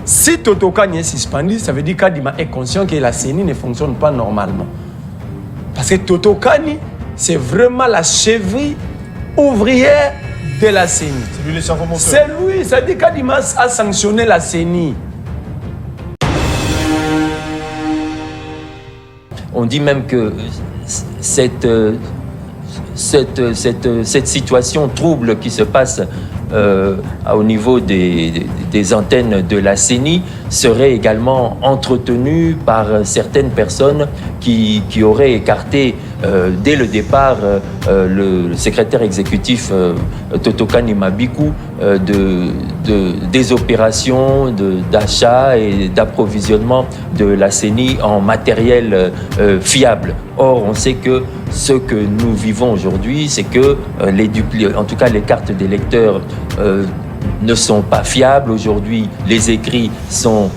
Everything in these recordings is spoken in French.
Si Toto Kani est suspendu, ça veut dire qu'Adima est conscient que la CENI ne fonctionne pas normalement. Parce que Toto Kani, c'est vraiment la cheville ouvrière de la CENI. C'est lui le cerveau moteur. C'est lui, ça dit qu'Adima a sanctionné la CENI. On dit même que cette situation trouble qui se passe au niveau des antennes de la CENI serait également entretenue par certaines personnes qui auraient écarté dès le départ le secrétaire exécutif Toto Kani Mabiku des opérations d'achat et d'approvisionnement de la CENI en matériel fiable. Or, on sait que ce que nous vivons aujourd'hui, c'est que en tout cas les cartes des lecteurs ne sont pas fiables. Aujourd'hui, les écrits sont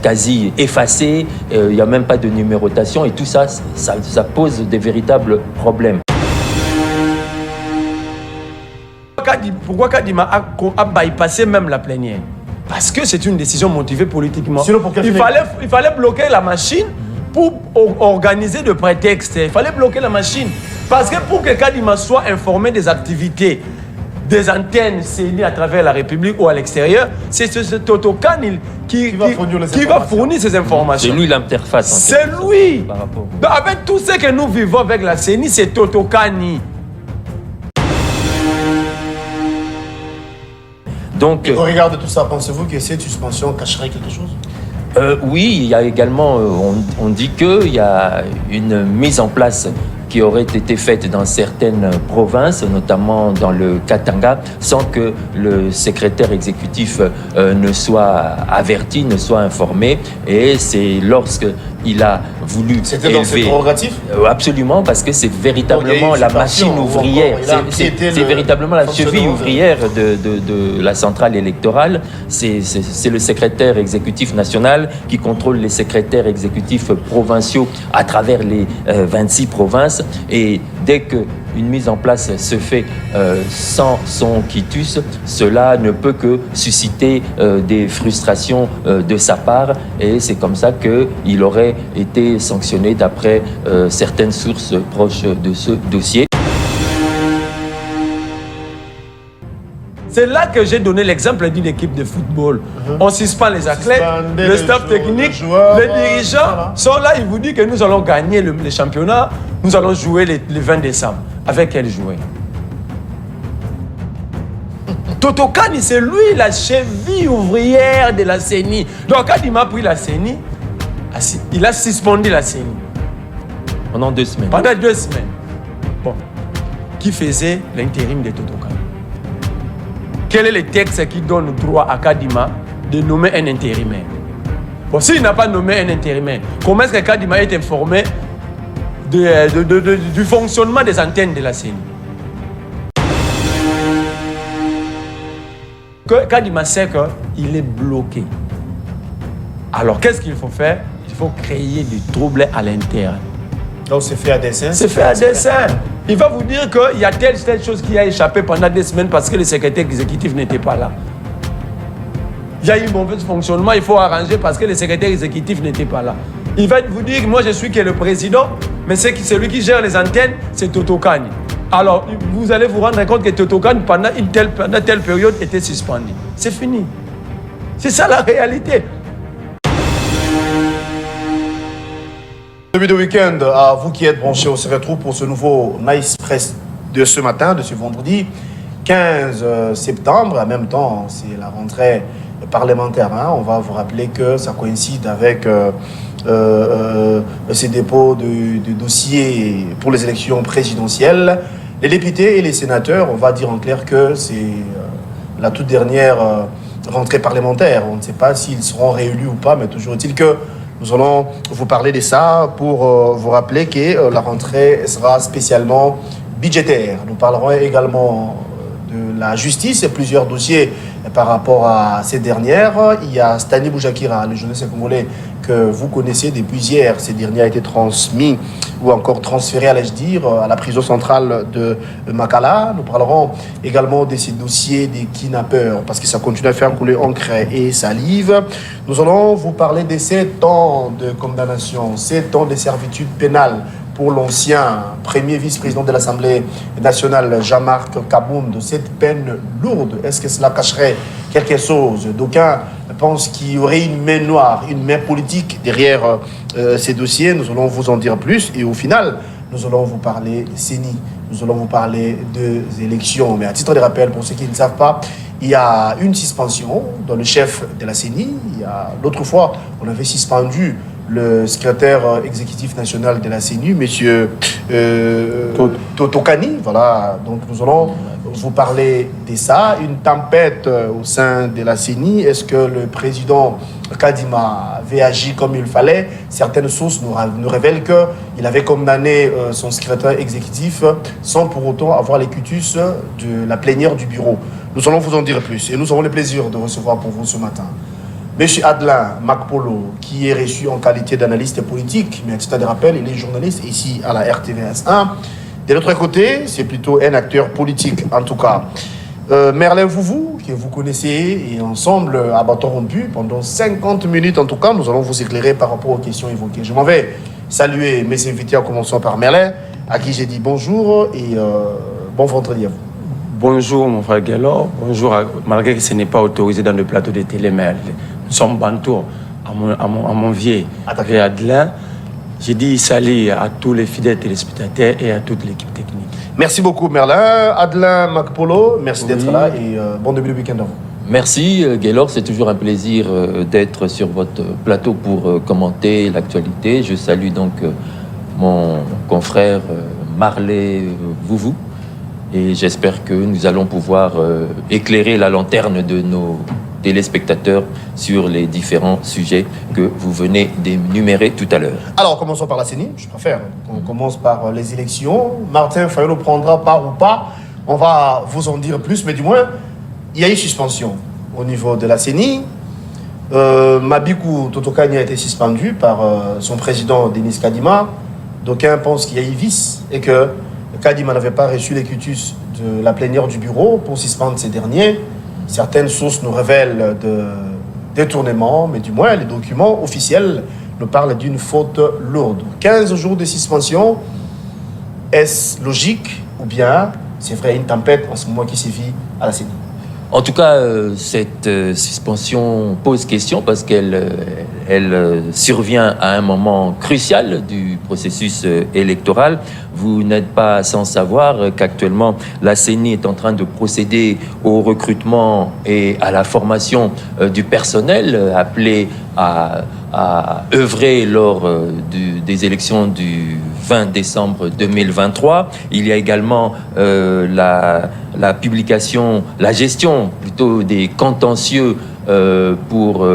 quasi effacés, il n'y a même pas de numérotation et tout ça, ça pose des véritables problèmes. Pourquoi Kadima a bypassé même la plénière? Parce que c'est une décision motivée politiquement. Il fallait bloquer la machine pour organiser de prétextes. Il fallait bloquer la machine. Parce que pour que Kadima soit informé des activités des antennes CENI à travers la République ou à l'extérieur, c'est ce Toto Kani qui va fournir ces informations. C'est lui l'interface. C'est lui. Donc, avec tout ce que nous vivons avec la CENI, c'est Toto Kani. Donc, au regard de tout ça, pensez-vous que cette suspension cacherait quelque chose? Oui, il y a également, on dit qu'il y a une mise en place qui aurait été faite dans certaines provinces, notamment dans le Katanga, sans que le secrétaire exécutif ne soit averti, ne soit informé. Et c'est lorsqu'il a voulu... C'était dans ses prérogatives? Absolument, parce que c'est véritablement la machine ouvrière. C'est véritablement la cheville ouvrière de la centrale électorale. C'est le secrétaire exécutif national qui contrôle les secrétaires exécutifs provinciaux à travers les 26 provinces. Et dès qu'une mise en place se fait sans son quitus, cela ne peut que susciter des frustrations de sa part. Et c'est comme ça qu'il aurait été sanctionné d'après certaines sources proches de ce dossier. C'est là que j'ai donné l'exemple d'une équipe de football. On suspend les athlètes, le staff technique, les dirigeants sont là, ils vous disent que nous allons gagner le championnat, nous allons jouer le 20 décembre. Avec quel joueur? Toto Kani, c'est lui la cheville ouvrière de la CENI. Donc quand il m'a pris la CENI, il a suspendu la CENI. Pendant 2 semaines. Pendant 2 semaines. Bon. Qui faisait l'intérim de Toto Kani? Quel est le texte qui donne droit à Kadima de nommer un intérimaire? Bon, s'il n'a pas nommé un intérimaire, comment est-ce que Kadima est informé du fonctionnement des antennes de la CENI? Kadima sait qu'il est bloqué. Alors, qu'est-ce qu'il faut faire? Il faut créer du trouble à l'intérieur. Donc, c'est fait à dessein? C'est fait à dessein. Il va vous dire qu'il y a telle chose qui a échappé pendant 2 semaines parce que le secrétaire exécutif n'était pas là. Il y a eu un mauvais fonctionnement, il faut arranger parce que le secrétaire exécutif n'était pas là. Il va vous dire, moi je suis que le président, mais celui qui gère les antennes, c'est Toto Kani. Alors, vous allez vous rendre compte que Toto Kani, pendant telle période, était suspendu. C'est fini. C'est ça la réalité. Début de week-end, à vous qui êtes branchés, on se retrouve pour ce nouveau Nice Press de ce matin, de ce vendredi 15 septembre. En même temps, c'est la rentrée parlementaire. On va vous rappeler que ça coïncide avec ces dépôts de dossiers pour les élections présidentielles. Les députés et les sénateurs, on va dire en clair que c'est la toute dernière rentrée parlementaire. On ne sait pas s'ils seront réélus ou pas, mais toujours est-il que nous allons vous parler de ça pour vous rappeler que la rentrée sera spécialement budgétaire. Nous parlerons également de la justice et plusieurs dossiers par rapport à ces dernières. Il y a Stani Boujakira, le journaliste congolais que vous connaissez depuis hier. Ces derniers a été transmis ou encore transféré, allais-je dire, à la prison centrale de Makala. Nous parlerons également de ces dossiers des kidnappeurs parce que ça continue à faire couler encre et salive. Nous allons vous parler de 7 ans de condamnation, 7 ans de servitude pénale pour l'ancien premier vice-président de l'Assemblée nationale, Jean-Marc Kaboum, de cette peine lourde. Est-ce que cela cacherait quelque chose? D'aucuns pensent qu'il y aurait une main noire, une main politique derrière ces dossiers. Nous allons vous en dire plus. Et au final, nous allons vous parler des CENI. Nous allons vous parler des élections. Mais à titre de rappel, pour ceux qui ne savent pas, il y a une suspension dans le chef de la CENI. L'autre fois, on avait suspendu le secrétaire exécutif national de la CENI, M. Totokani. Voilà, donc nous allons vous parler de ça. Une tempête au sein de la CENI. Est-ce que le président Kadima avait agi comme il fallait? Certaines sources nous révèlent qu'il avait condamné son secrétaire exécutif sans pour autant avoir les cutus de la plénière du bureau. Nous allons vous en dire plus et nous aurons le plaisir de recevoir pour vous ce matin Monsieur Adlin Makpolo, qui est reçu en qualité d'analyste politique, mais à titre de rappel, il est journaliste ici à la RTVS 1. De l'autre côté, c'est plutôt un acteur politique, en tout cas. Merlin Vouvou, que vous connaissez, et ensemble, à bâton rompu, pendant 50 minutes, en tout cas, nous allons vous éclairer par rapport aux questions évoquées. Je m'en vais saluer mes invités, en commençant par Merlin, à qui j'ai dit bonjour et bon vendredi à vous. Bonjour mon frère Guélor, bonjour, malgré que ce n'est pas autorisé dans le plateau de télé, mais nous sommes bantours à mon vieux Adlin. J'ai dit salut à tous les fidèles téléspectateurs et à toute l'équipe technique. Merci beaucoup Merlin. Adlin Makpolo, merci d'être là et bon début de week-end à vous. Merci Guélor, c'est toujours un plaisir d'être sur votre plateau pour commenter l'actualité. Je salue donc mon confrère Marley Vouvou. Et j'espère que nous allons pouvoir éclairer la lanterne de nos téléspectateurs sur les différents sujets que vous venez d'énumérer tout à l'heure. Alors, commençons par la CENI, je préfère. On commence par les élections. Martin Fayolo prendra part ou pas. On va vous en dire plus, mais du moins, il y a eu suspension au niveau de la CENI. Mabikou Totokani a été suspendu par son président Denis Kadima. D'aucuns pensent qu'il y a eu vice et que Kadima n'avait pas reçu les cutus de la plénière du bureau pour suspendre ces derniers. Certaines sources nous révèlent de détournement, mais du moins les documents officiels nous parlent d'une faute lourde. 15 jours de suspension, est-ce logique ou bien c'est vrai une tempête en ce moment qui sévit à la CENI? En tout cas, cette suspension pose question parce qu'elle survient à un moment crucial du processus électoral. Vous n'êtes pas sans savoir qu'actuellement, la CENI est en train de procéder au recrutement et à la formation du personnel appelé à œuvrer lors des élections du 20 décembre 2023. Il y a également la publication, la gestion plutôt des contentieux pour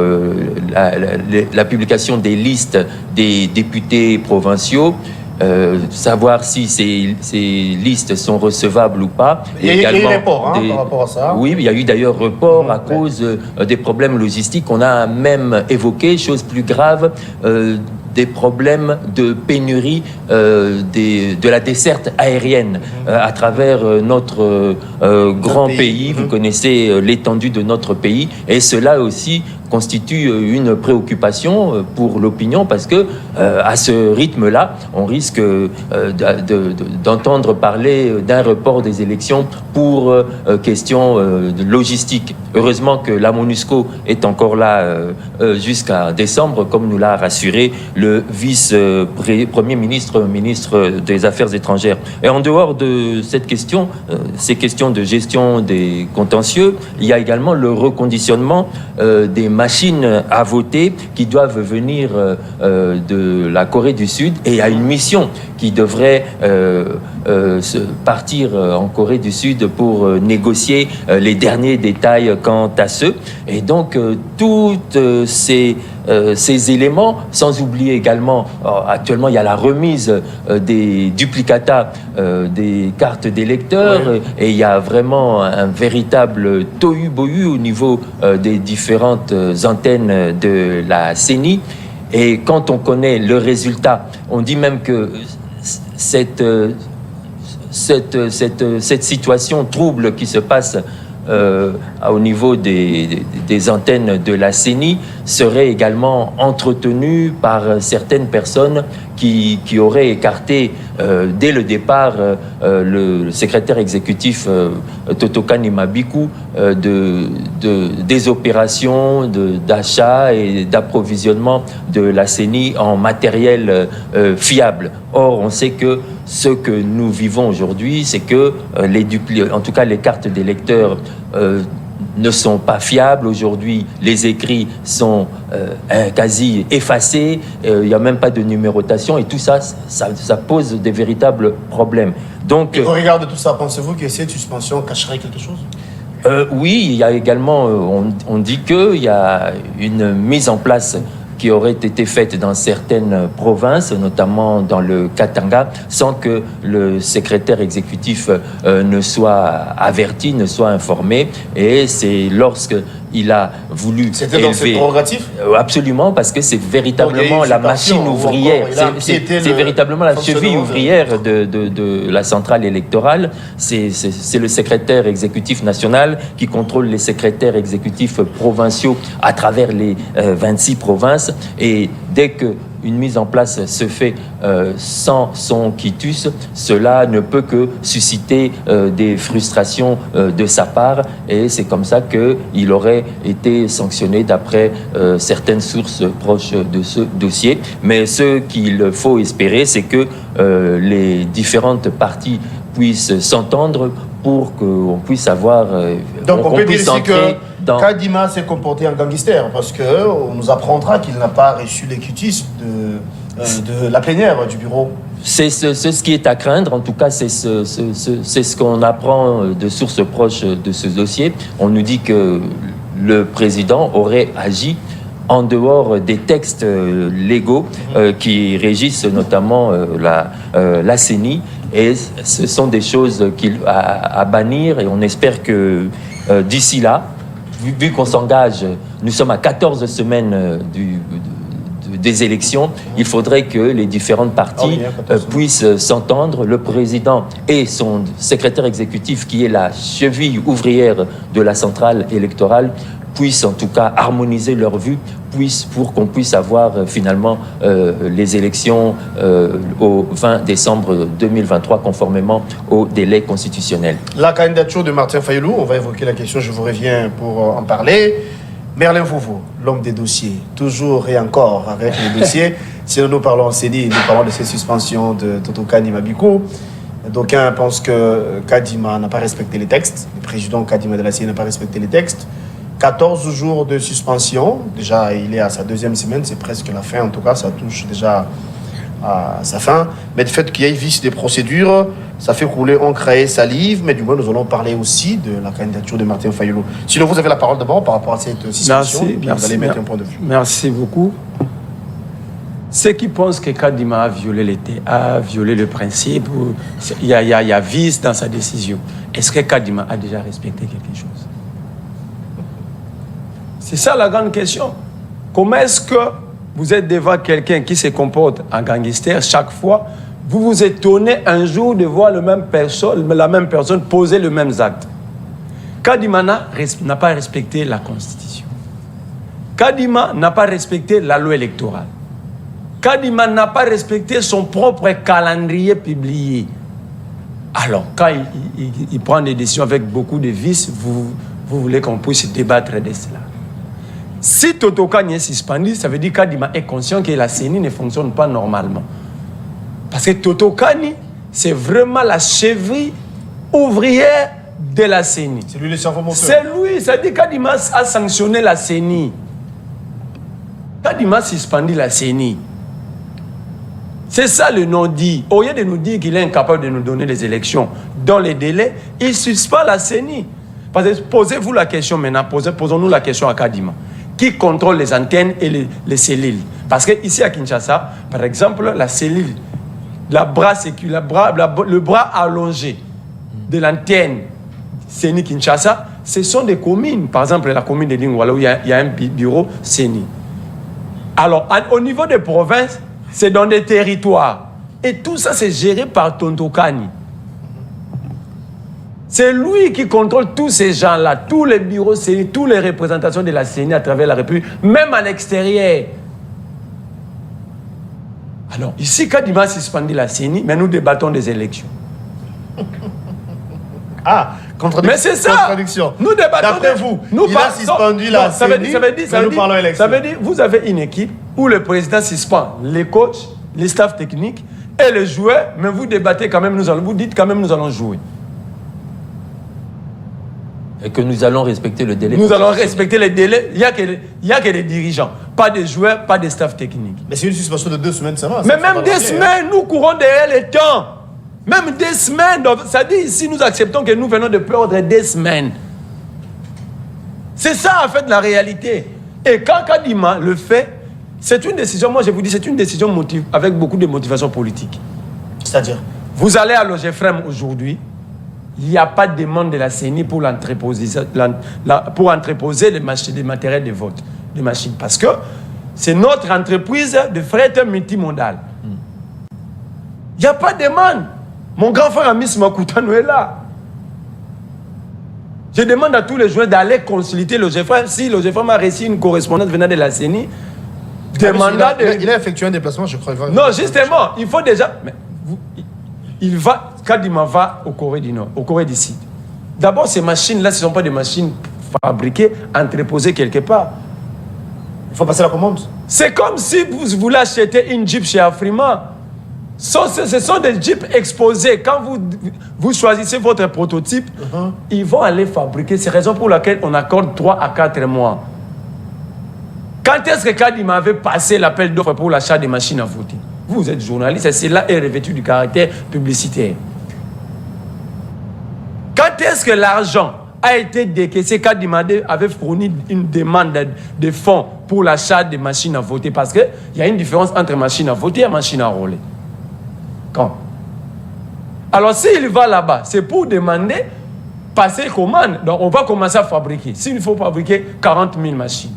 la publication des listes des députés provinciaux. Savoir si ces listes sont recevables ou pas. Il y a eu report par rapport à ça. Oui, il y a eu d'ailleurs report à cause des problèmes logistiques. On a même évoqué, chose plus grave, des problèmes de pénurie de la desserte aérienne à travers notre grand pays. Vous connaissez l'étendue de notre pays et cela aussi constitue une préoccupation pour l'opinion parce que à ce rythme-là, on risque d'entendre parler d'un report des élections pour questions de logistique. Heureusement que la MONUSCO est encore là jusqu'à décembre, comme nous l'a rassuré le vice-premier ministre, ministre des Affaires étrangères. Et en dehors de cette question, ces questions de gestion des contentieux, il y a également le reconditionnement des machines à voter qui doivent venir de la Corée du Sud et il y a une mission qui devrait partir en Corée du Sud pour négocier les derniers détails quant à ce. Et donc, toutes ces ces éléments, sans oublier également, actuellement, il y a la remise des duplicata des cartes d'électeurs, et il y a vraiment un véritable tohu-bohu au niveau des différentes antennes de la CENI. Et quand on connaît le résultat, on dit même que cette situation trouble qui se passe au niveau des antennes de la CENI serait également entretenue par certaines personnes qui auraient écarté dès le départ le secrétaire exécutif Totokani Mabiku des opérations d'achat et d'approvisionnement de la CENI en matériel fiable. Or, on sait que ce que nous vivons aujourd'hui, c'est que en tout cas les cartes des lecteurs ne sont pas fiables. Aujourd'hui, les écrits sont quasi effacés, il n'y a même pas de numérotation, et tout ça pose des véritables problèmes. Donc, au regard de tout ça, pensez-vous que cette suspension cacherait quelque chose ? Oui, il y a également, on dit qu'il y a une mise en place qui aurait été faite dans certaines provinces, notamment dans le Katanga, sans que le secrétaire exécutif ne soit averti, ne soit informé. Et c'est lorsque il a voulu C'était dans ses prérogatives ? Absolument, parce que c'est véritablement la machine ouvrière. C'est véritablement la cheville ouvrière de la centrale électorale. C'est le secrétaire exécutif national qui contrôle les secrétaires exécutifs provinciaux à travers les 26 provinces. Et dès que une mise en place se fait sans son quitus, cela ne peut que susciter des frustrations de sa part, et c'est comme ça qu'il aurait été sanctionné d'après certaines sources proches de ce dossier. Mais ce qu'il faut espérer, c'est que les différentes parties puissent s'entendre pour qu'on puisse avoir... Donc on peut dire ici que Kadima s'est comporté en gangster, parce qu'on nous apprendra qu'il n'a pas reçu les quitus de la plénière du bureau. C'est ce qui est à craindre. En tout cas, c'est ce qu'on apprend de sources proches de ce dossier. On nous dit que le président aurait agi en dehors des textes légaux qui régissent notamment la CENI. Et ce sont des choses à bannir, et on espère que d'ici là, vu qu'on s'engage, nous sommes à 14 semaines des élections, il faudrait que les différentes parties puissent s'entendre. Le président et son secrétaire exécutif, qui est la cheville ouvrière de la centrale électorale, puissent en tout cas harmoniser leurs vues, pour qu'on puisse avoir finalement les élections au 20 décembre 2023, conformément au délai constitutionnel. La candidature de Martin Fayulu, on va évoquer la question, je vous reviens pour en parler. Merlin Foufou, l'homme des dossiers, toujours et encore avec les dossiers. Si nous parlons en CENI, nous parlons de ces suspensions de Totokani Mabiku. D'aucuns pensent que Kadima n'a pas respecté les textes. Le président Kadima de la CENI n'a pas respecté les textes. 14 jours de suspension. Déjà, il est à sa deuxième semaine. C'est presque la fin. En tout cas, ça touche déjà à sa fin. Mais le fait qu'il y ait vice des procédures, ça fait couler encre et salive. Mais du moins, nous allons parler aussi de la candidature de Martin Fayulu. Sinon, vous avez la parole d'abord par rapport à cette suspension. Merci, vous allez mettre un point de vue. Merci beaucoup. Ceux qui pensent que Kadima a violé le principe, il y a vice dans sa décision. Est-ce que Kadima a déjà respecté quelque chose? C'est ça la grande question. Comment est-ce que vous êtes devant quelqu'un qui se comporte en gangster chaque fois, vous vous étonnez un jour de voir la même personne poser le même acte? Kadima n'a pas respecté la Constitution. Kadima n'a pas respecté la loi électorale. Kadima n'a pas respecté son propre calendrier publié. Alors, quand il prend des décisions avec beaucoup de vices, vous voulez qu'on puisse débattre de cela. Si Totokani est suspendu, ça veut dire que Kadima est conscient que la CENI ne fonctionne pas normalement. Parce que Totokani, c'est vraiment la cheville ouvrière de la CENI. C'est lui le cerveau moteur. C'est lui, ça dit que Kadima a sanctionné la CENI. Kadima a suspendu la CENI. C'est ça le non-dit. Au lieu de nous dire qu'il est incapable de nous donner les élections dans les délais, il suspend la CENI. Parce que posez-vous la question maintenant, posons-nous la question à Kadima. qui contrôle les antennes et les cellules. Parce qu'ici à Kinshasa, par exemple, la cellule, le bras allongé de l'antenne CENI Kinshasa, ce sont des communes. Par exemple, la commune de Lingouala, où il y a un bureau CENI. Alors, au niveau des provinces, c'est dans des territoires. Et tout ça, c'est géré par Tontokani. C'est lui qui contrôle tous ces gens-là, tous les bureaux CENI, toutes les représentations de la CENI à travers la République, même à l'extérieur. Alors, ici, Kadima a suspendu la CENI, mais nous débattons des élections. Ah, mais c'est ça. Contradiction. Nous débattons. D'après vous, il a suspendu la CENI, mais nous parlons élection. Ça veut dire, vous avez une équipe où le président suspend les coachs, les staffs techniques et les joueurs, mais vous débattez quand même, vous dites quand même nous allons jouer. Et que nous allons respecter le délai. Nous allons respecter les délais. Il n'y a que les dirigeants, pas des joueurs, pas des staffs techniques. Mais c'est une suspension de 2 semaines, ça va. Mais même des semaines, nous courons derrière les temps. Même des semaines. Ça dit ici, nous acceptons que nous venons de perdre des semaines. C'est ça, en fait, la réalité. Et quand Kadima le fait, c'est une décision, moi je vous dis, c'est une décision avec beaucoup de motivation politique. C'est-à-dire, vous allez à l'OGFREM aujourd'hui, il n'y a pas de demande de la CENI pour entreposer les matériels de vote, les machines. Parce que c'est notre entreprise de fret multimodal. Il n'y a pas de demande. Mon grand frère Amis Makoutano est là. Je demande à tous les joueurs d'aller consulter l'OGFREM. Si l'OGFREM a reçu une correspondance venant de la CENI, il a effectué un déplacement, je crois. Non, justement, il faut déjà... Kadima va au Corée du Nord, au Corée du Sud. D'abord, ces machines-là, ce ne sont pas des machines fabriquées, entreposées quelque part. Il faut passer la commande. C'est comme si vous voulez acheter une Jeep chez Afrima. Ce sont des Jeeps exposés. Quand vous choisissez votre prototype, ils vont aller fabriquer. C'est la raison pour laquelle on accorde 3 à 4 mois. Quand est-ce que Kadima avait passé l'appel d'offres pour l'achat des machines à voter? Vous êtes journaliste et cela est revêtu du caractère publicitaire. Quand est-ce que l'argent a été décaissé? Kadima avait fourni une demande de fonds pour l'achat des machines à voter, parce qu'il y a une différence entre machine à voter et machine à rouler. Quand? Alors s'il va là-bas, c'est pour demander passer commande. Donc on va commencer à fabriquer. S'il faut fabriquer 40 000 machines,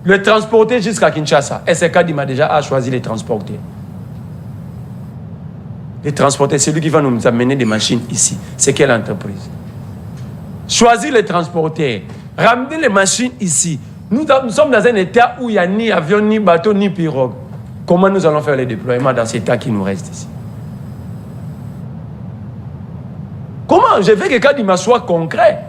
le transporter jusqu'à Kinshasa. Et c'est Kadima déjà a choisi les transporter. Les transporter, c'est lui qui va nous amener des machines ici. C'est quelle entreprise? Choisir les transporter, ramener les machines ici. Nous sommes dans un état où il n'y a ni avion, ni bateau, ni pirogue. Comment nous allons faire les déploiements dans cet état qui nous reste ici? Comment? Je veux que Kadima soit concret,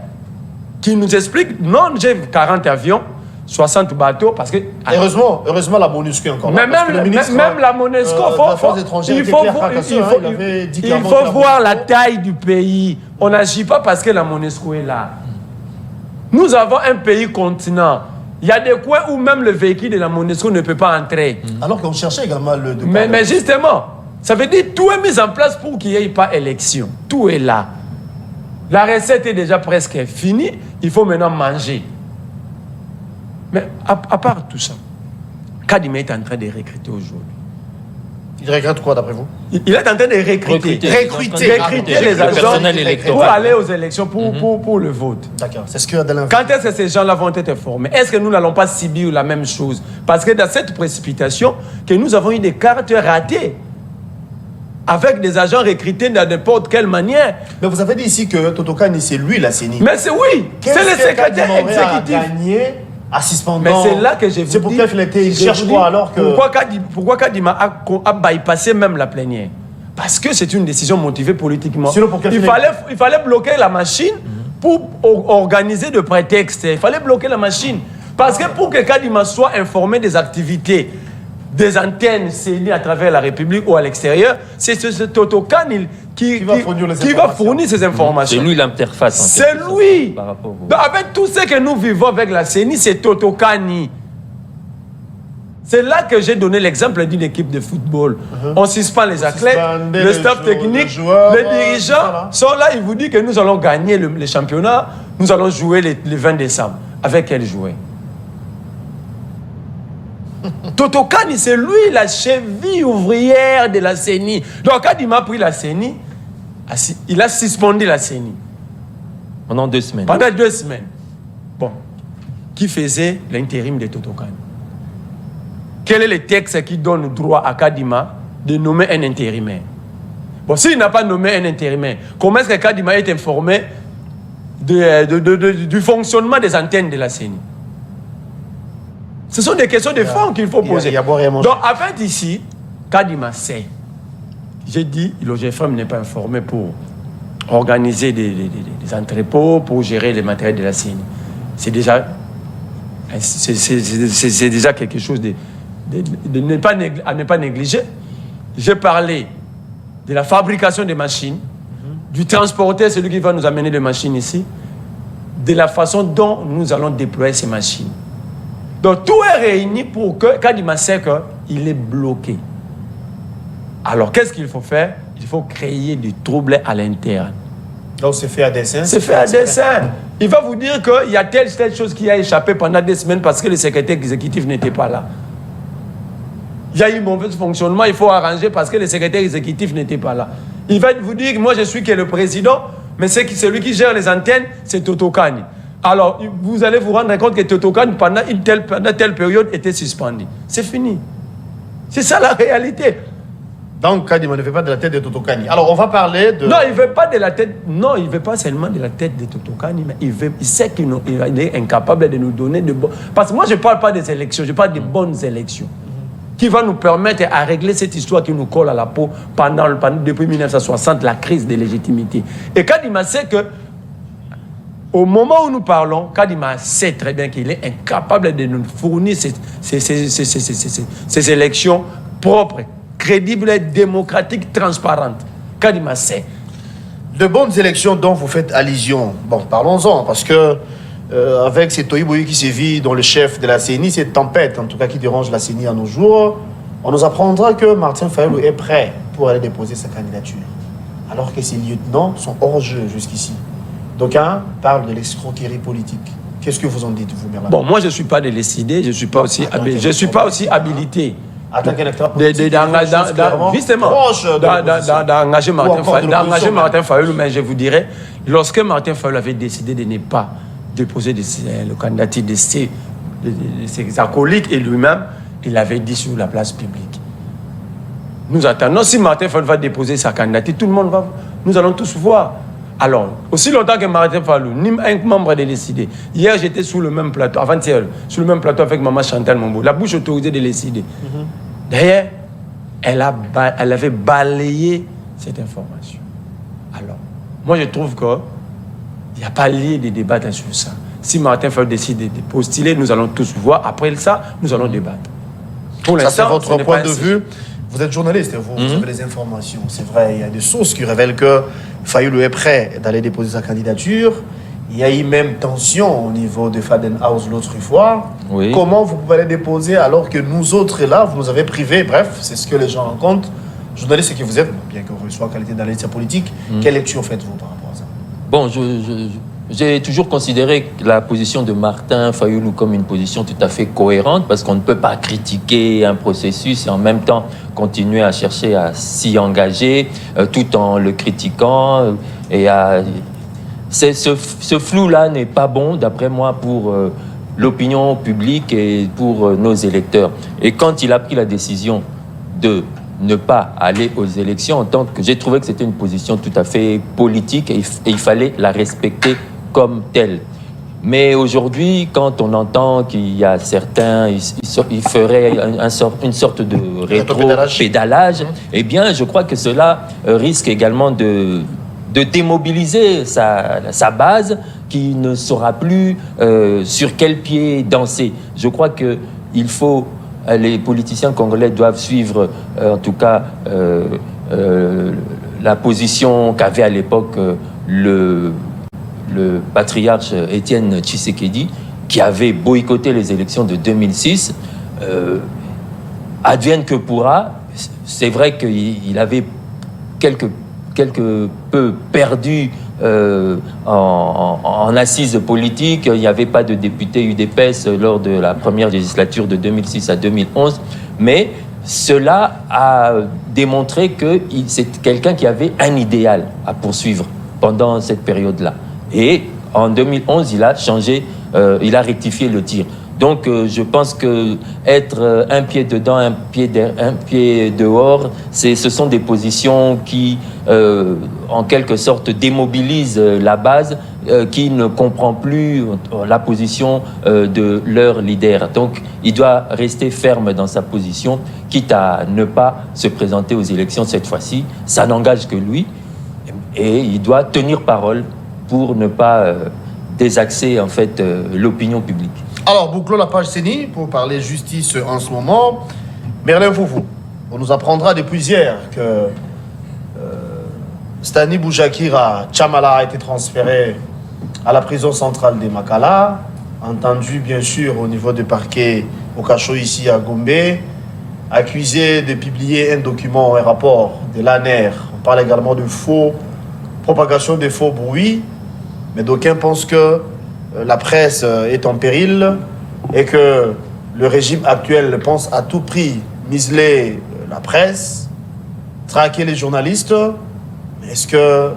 qui nous explique, non, j'ai 40 avions, 60 bateaux, parce que... Heureusement la MONUSCO est encore là. Mais même la MONUSCO, il faut voir la taille du pays. On n'agit pas parce que la MONUSCO est là. Nous avons un pays continent. Il y a des coins où même le véhicule de la MONUSCO ne peut pas entrer. Alors qu'on cherchait également le... Mais justement, ça veut dire que tout est mis en place pour qu'il n'y ait pas élection. Tout est là. La recette est déjà presque finie. Il faut maintenant manger. Mais à part tout ça, Kadima est en train de recruter aujourd'hui. Il regrette quoi d'après vous? Il est en train de recruter les agents pour aller aux élections, pour le vote. D'accord. C'est ce que Adelin... Quand est-ce que ces gens-là vont être formés? Est-ce que nous n'allons pas subir la même chose? Parce que dans cette précipitation, que nous avons eu des cartes ratées, avec des agents recrutés de n'importe quelle manière. Mais vous avez dit ici que Totokani, c'est lui la CENI. Mais c'est oui, c'est le secrétaire exécutif. À suspendre. Mais c'est là que je vous dis. C'est pourquoi il cherche quoi alors que... Pourquoi Kadima a bypassé même la plénière? Parce que c'est une décision motivée politiquement. Sinon, il fallait bloquer la machine pour organiser de prétextes. Il fallait bloquer la machine. Parce que pour que Kadima soit informé des activités des antennes CENI à travers la République ou à l'extérieur, c'est ce Totokani qui va fournir ces informations. C'est lui l'interface. C'est lui. Par rapport au... Donc, avec tout ce que nous vivons avec la CENI, c'est Totokani. C'est là que j'ai donné l'exemple d'une équipe de football. On suspend les athlètes, le staff technique, les dirigeants sont là. Ils vous disent que nous allons gagner le championnat, nous allons jouer le 20 décembre. Avec quel joueur? Totokani, c'est lui la cheville ouvrière de la CENI. Donc, quand il m'a pris la CENI, il a suspendu la CENI. Pendant 2 semaines. Pendant 2 semaines. Bon. Qui faisait l'intérim de Totokani? Quel est le texte qui donne droit à Kadima de nommer un intérimaire? Bon, s'il n'a pas nommé un intérimaire, comment est-ce que Kadima est informé du fonctionnement des antennes de la CENI? Ce sont des questions de fond qu'il faut poser. Donc, en fait, ici, Kadima sait. J'ai dit, l'OGFM n'est pas informé pour organiser des entrepôts, pour gérer les matériels de la CENI. C'est déjà quelque chose à ne pas négliger. J'ai parlé de la fabrication des machines, du transporteur, celui qui va nous amener les machines ici, de la façon dont nous allons déployer ces machines. Donc tout est réuni pour que Kadima sait qu'il est bloqué. Alors qu'est-ce qu'il faut faire? Il faut créer du trouble à l'interne. Donc c'est fait à dessein? C'est fait à dessein. Il va vous dire qu'il y a telle chose qui a échappé pendant des semaines parce que le secrétaire exécutif n'était pas là. Il y a eu mauvais fonctionnement, il faut arranger parce que le secrétaire exécutif n'était pas là. Il va vous dire, moi je suis que le président, mais celui qui gère les antennes, c'est Totokani. Alors, vous allez vous rendre compte que Totokani, pendant telle période, était suspendu. C'est fini. C'est ça la réalité. Donc, Kadima ne fait pas de la tête de Totokani. Alors, on va parler de... Non, il ne veut pas de la tête... Non, il ne veut pas seulement de la tête de Totokani, mais il sait qu'il est incapable de nous donner de bons... Parce que moi, je ne parle pas des élections, je parle des bonnes élections. Qui va nous permettre à régler cette histoire qui nous colle à la peau depuis 1960, la crise de légitimité. Et Kadima sait que, au moment où nous parlons, Kadima sait très bien qu'il est incapable de nous fournir ces élections propres, crédibles, démocratiques, transparentes. Kadima sait. De bonnes élections dont vous faites allusion, bon, parlons-en, parce que avec ces Toyiboyi qui sévit, dont le chef de la CENI, cette tempête, en tout cas qui dérange la CENI à nos jours, on nous apprendra que Martin Fayulu est prêt pour aller déposer sa candidature, alors que ses lieutenants sont hors jeu jusqu'ici. D'aucuns parlent de l'escroquerie politique. Qu'est-ce que vous en dites, vous, Merlin? Bon, moi, je ne suis pas de décider, je ne suis pas aussi habilité. D'engager Martin Fayulu, mais je vous dirais, lorsque Martin Fayulu avait décidé de ne pas déposer le candidature de ses acolytes et lui-même, il avait dit sur la place publique. Nous attendons, si Martin Fayulu va déposer sa candidature, tout le monde va, nous allons tous voir. Alors, aussi longtemps que Martin Fayulu, ni un membre de décider. Hier, j'étais sur le même plateau, avant-hier, sur le même plateau avec Maman Chantal Mombo, la bouche autorisée de décider. D'ailleurs, elle avait balayé cette information. Alors, moi je trouve qu'il n'y a pas lieu de débattre sur ça. Si Martin Fayulu décide de postuler, nous allons tous voir. Après ça, nous allons débattre. Pour ça, c'est votre point de vue. Vous êtes journaliste, vous avez les informations. C'est vrai, il y a des sources qui révèlent que Fayulu est prêt d'aller déposer sa candidature. Il y a eu même tension au niveau de Faden House l'autre fois. Oui. Comment vous pouvez aller déposer alors que nous autres, là, vous nous avez privés? Bref, c'est ce que les gens rencontrent. Journaliste que vous êtes, bien que vous soyez en qualité d'analyste politique, quelle lecture faites-vous par rapport à ça? Bon, j'ai toujours considéré la position de Martin Fayulu comme une position tout à fait cohérente parce qu'on ne peut pas critiquer un processus et en même temps continuer à chercher à s'y engager tout en le critiquant et à... Ce flou-là n'est pas bon, d'après moi, pour l'opinion publique et pour nos électeurs. Et quand il a pris la décision de ne pas aller aux élections, en tant que j'ai trouvé que c'était une position tout à fait politique et il fallait la respecter comme telle. Mais aujourd'hui, quand on entend qu'il y a certains, ils feraient une sorte de rétro-pédalage, eh bien, je crois que cela risque également de démobiliser sa base qui ne saura plus sur quel pied danser. Je crois que les politiciens congolais doivent suivre en tout cas la position qu'avait à l'époque le patriarche Étienne Tshisekedi, qui avait boycotté les élections de 2006. Advienne que pourra, c'est vrai qu'il avait quelque peu perdu en assise politique. Il n'y avait pas de député UDPS lors de la première législature de 2006 à 2011. Mais cela a démontré que c'est quelqu'un qui avait un idéal à poursuivre pendant cette période-là. Et en 2011, il a changé, il a rectifié le tir. Donc, je pense que être un pied dedans, un pied dehors, ce sont des positions qui, en quelque sorte, démobilisent la base, qui ne comprend plus la position de leur leader. Donc, il doit rester ferme dans sa position, quitte à ne pas se présenter aux élections cette fois-ci. Ça n'engage que lui, et il doit tenir parole pour ne pas désaxer en fait l'opinion publique. Alors, bouclons la page CENI pour parler justice en ce moment. Merlin Foufou, on nous apprendra depuis hier que Stani Boujakira Chamala a été transféré à la prison centrale de Makala, entendu bien sûr au niveau du parquet au cachot ici à Gombe, accusé de publier un document, un rapport de l'ANER. On parle également de propagation de faux bruits, mais d'aucuns pensent que la presse est en péril et que le régime actuel pense à tout prix museler la presse, traquer les journalistes. Est-ce que...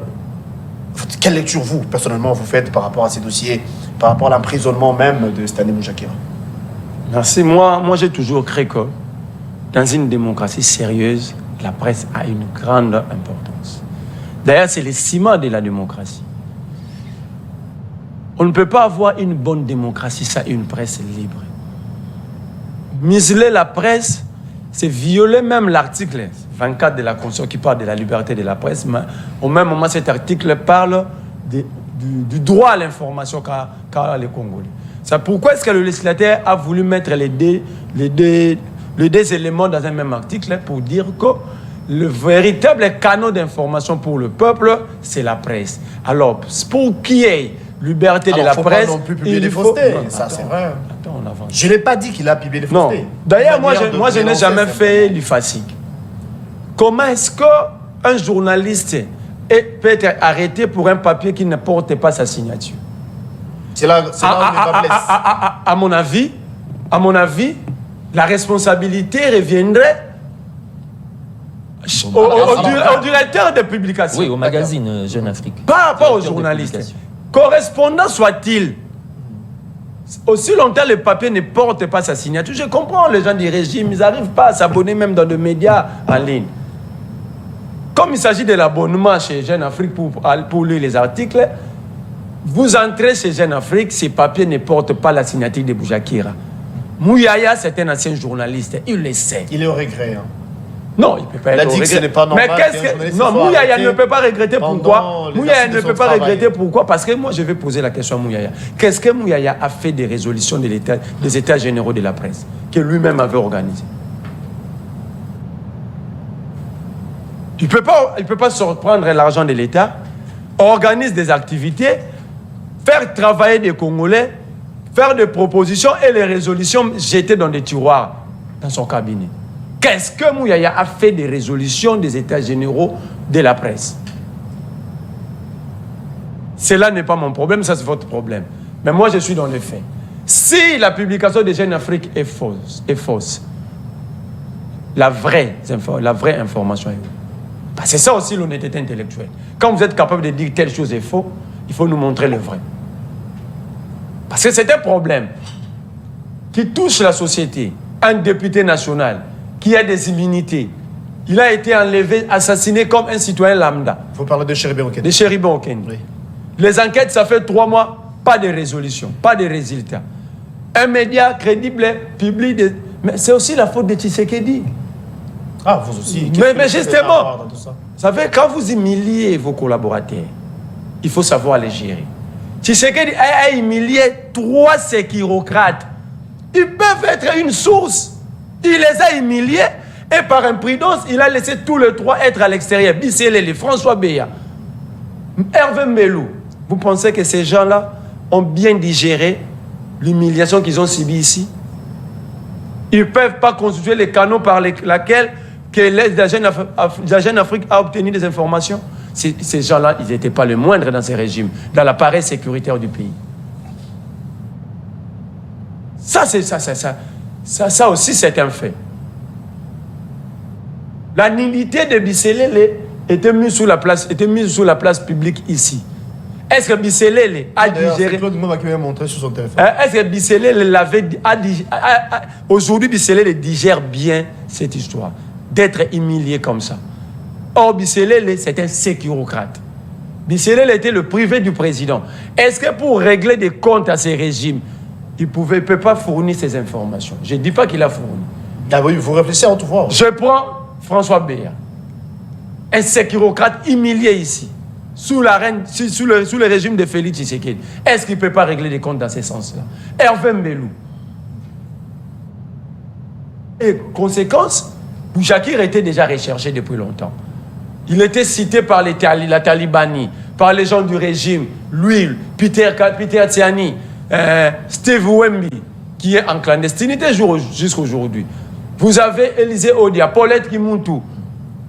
Quelle lecture, vous, personnellement, vous faites par rapport à ces dossiers, par rapport à l'emprisonnement même de Stani Boujakira? Merci. Moi j'ai toujours cru que dans une démocratie sérieuse, la presse a une grande importance. D'ailleurs, c'est le ciment de la démocratie. On ne peut pas avoir une bonne démocratie sans une presse libre. Museler la presse, c'est violer même l'article 24 de la Constitution qui parle de la liberté de la presse. Mais au même moment, cet article parle du droit à l'information qu'a les Congolais. C'est pourquoi est-ce que le législateur a voulu mettre les deux éléments dans un même article pour dire que le véritable canal d'information pour le peuple, c'est la presse. Alors, pour qui est liberté de la presse, non plus publier des faussetés. Ça, c'est vrai. Attends, on avance. Je n'ai pas dit qu'il a publié des Non. faussetés. D'ailleurs, moi, je n'ai jamais fait l'IFASIC. Comment est-ce qu'un journaliste peut être arrêté pour un papier qui ne porte pas sa signature? C'est là où le bas blesse. À mon avis, la responsabilité reviendrait au directeur de publication. Oui, au magazine Jeune Afrique. Pas aux journalistes. Correspondant soit-il, aussi longtemps le papier ne porte pas sa signature. Je comprends les gens du régime, ils n'arrivent pas à s'abonner même dans des médias en ligne. Comme il s'agit de l'abonnement chez Jeune Afrique pour lire les articles, vous entrez chez Jeune Afrique, ces papiers ne portent pas la signature de Boujakira. Mouyaya, c'est un ancien journaliste, il le sait. Il est au regret. Hein. Non, il ne peut pas Il a être dit que ce n'est pas normal. Mais qu'est-ce que... Non, Mouyaya ne peut pas regretter pourquoi. Mouyaya ne peut pas regretter pourquoi. Parce que moi, je vais poser la question à Mouyaya. Qu'est-ce que Mouyaya a fait des résolutions des États généraux de la presse que lui-même avait organisées? Il ne peut pas surprendre l'argent de l'État, organise des activités, faire travailler des Congolais, faire des propositions et les résolutions jetées dans des tiroirs dans son cabinet. Qu'est-ce que Mouyaya a fait des résolutions des États généraux de la presse? Cela n'est pas mon problème, ça c'est votre problème. Mais moi je suis dans les faits. Si la publication de Jeune Afrique est fausse, la vraie information est où? Parce que c'est ça aussi l'honnêteté intellectuelle. Quand vous êtes capable de dire telle chose est faux, il faut nous montrer le vrai. Parce que c'est un problème qui touche la société. Un député national qui a des immunités, il a été enlevé, assassiné comme un citoyen lambda. Il faut parler de Chéribé Okende. De Chéribé Okende. Oui. Les enquêtes, ça fait 3 mois, pas de résolution, pas de résultats. Un média crédible publie des... Mais c'est aussi la faute de Tshisekedi. Ah, vous aussi. Mais justement, ça fait quand vous humiliez vos collaborateurs, il faut savoir les gérer. Tshisekedi a humilié 3 sécurocrates. Ils peuvent être une source. Il les a humiliés et par imprudence, il a laissé tous les 3 être à l'extérieur. Bisselele, François Beya, Hervé Mbelou. Vous pensez que ces gens-là ont bien digéré l'humiliation qu'ils ont subie ici? Ils ne peuvent pas constituer les canaux par lesquels que la Jeune Afrique a obtenu des informations. ces gens-là, ils n'étaient pas les moindres dans ces régimes, dans l'appareil sécuritaire du pays. Ça aussi, c'est un fait. La nullité de Bisselele était mise sur la place publique ici. Est-ce que Bisselele a digéré... Claude Moma qui m'a montré sur son téléphone. Est-ce que Bisselele l'avait... Aujourd'hui, Bisselele digère bien cette histoire d'être humilié comme ça. Or, Bisselele, c'est un sécurocrate. Bisselele était le privé du président. Est-ce que pour régler des comptes à ces régimes, il ne peut pas fournir ces informations? Je ne dis pas qu'il a fourni. Ah oui, vous réfléchissez à haute voix. Je prends François Béa, un sécurocrate humilié ici, sous le régime de Félix Tshisekedi. Est-ce qu'il ne peut pas régler des comptes dans ce sens-là? Hervé Mbelou. Et conséquence, Bouchakir était déjà recherché depuis longtemps. Il était cité par la Talibanie, par les gens du régime, lui, Peter Tsiani, Steve Wemby, qui est en clandestinité jusqu'à aujourd'hui. Vous avez Élisée Odia, Paulette Kimuntu.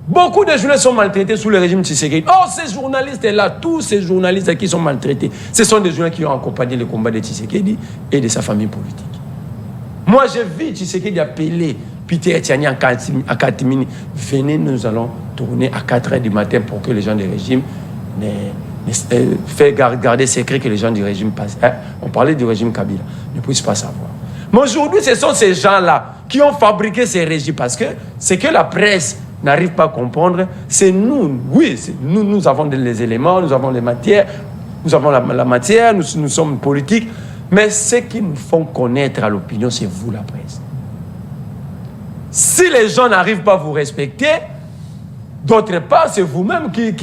Beaucoup de journalistes sont maltraités sous le régime Tshisekedi. Oh, ces journalistes-là, tous ces journalistes qui sont maltraités, ce sont des journalistes qui ont accompagné le combat de Tshisekedi et de sa famille politique. Moi, j'ai vu Tshisekedi appeler Peter Tsiani à Katimini. Venez, nous allons tourner à 4 h du matin pour que les gens du régime fassent garder secret que les gens du régime passent. On parlait du régime Kabila, ne puissent pas savoir. Mais aujourd'hui, ce sont ces gens-là qui ont fabriqué ces régimes parce que ce que la presse n'arrive pas à comprendre, c'est nous. Oui, nous avons les éléments, nous avons les matières, nous avons la matière, nous sommes politiques. Mais ce qui nous font connaître à l'opinion, c'est vous, la presse. Si les gens n'arrivent pas à vous respecter, d'autre part, c'est vous-même qui ne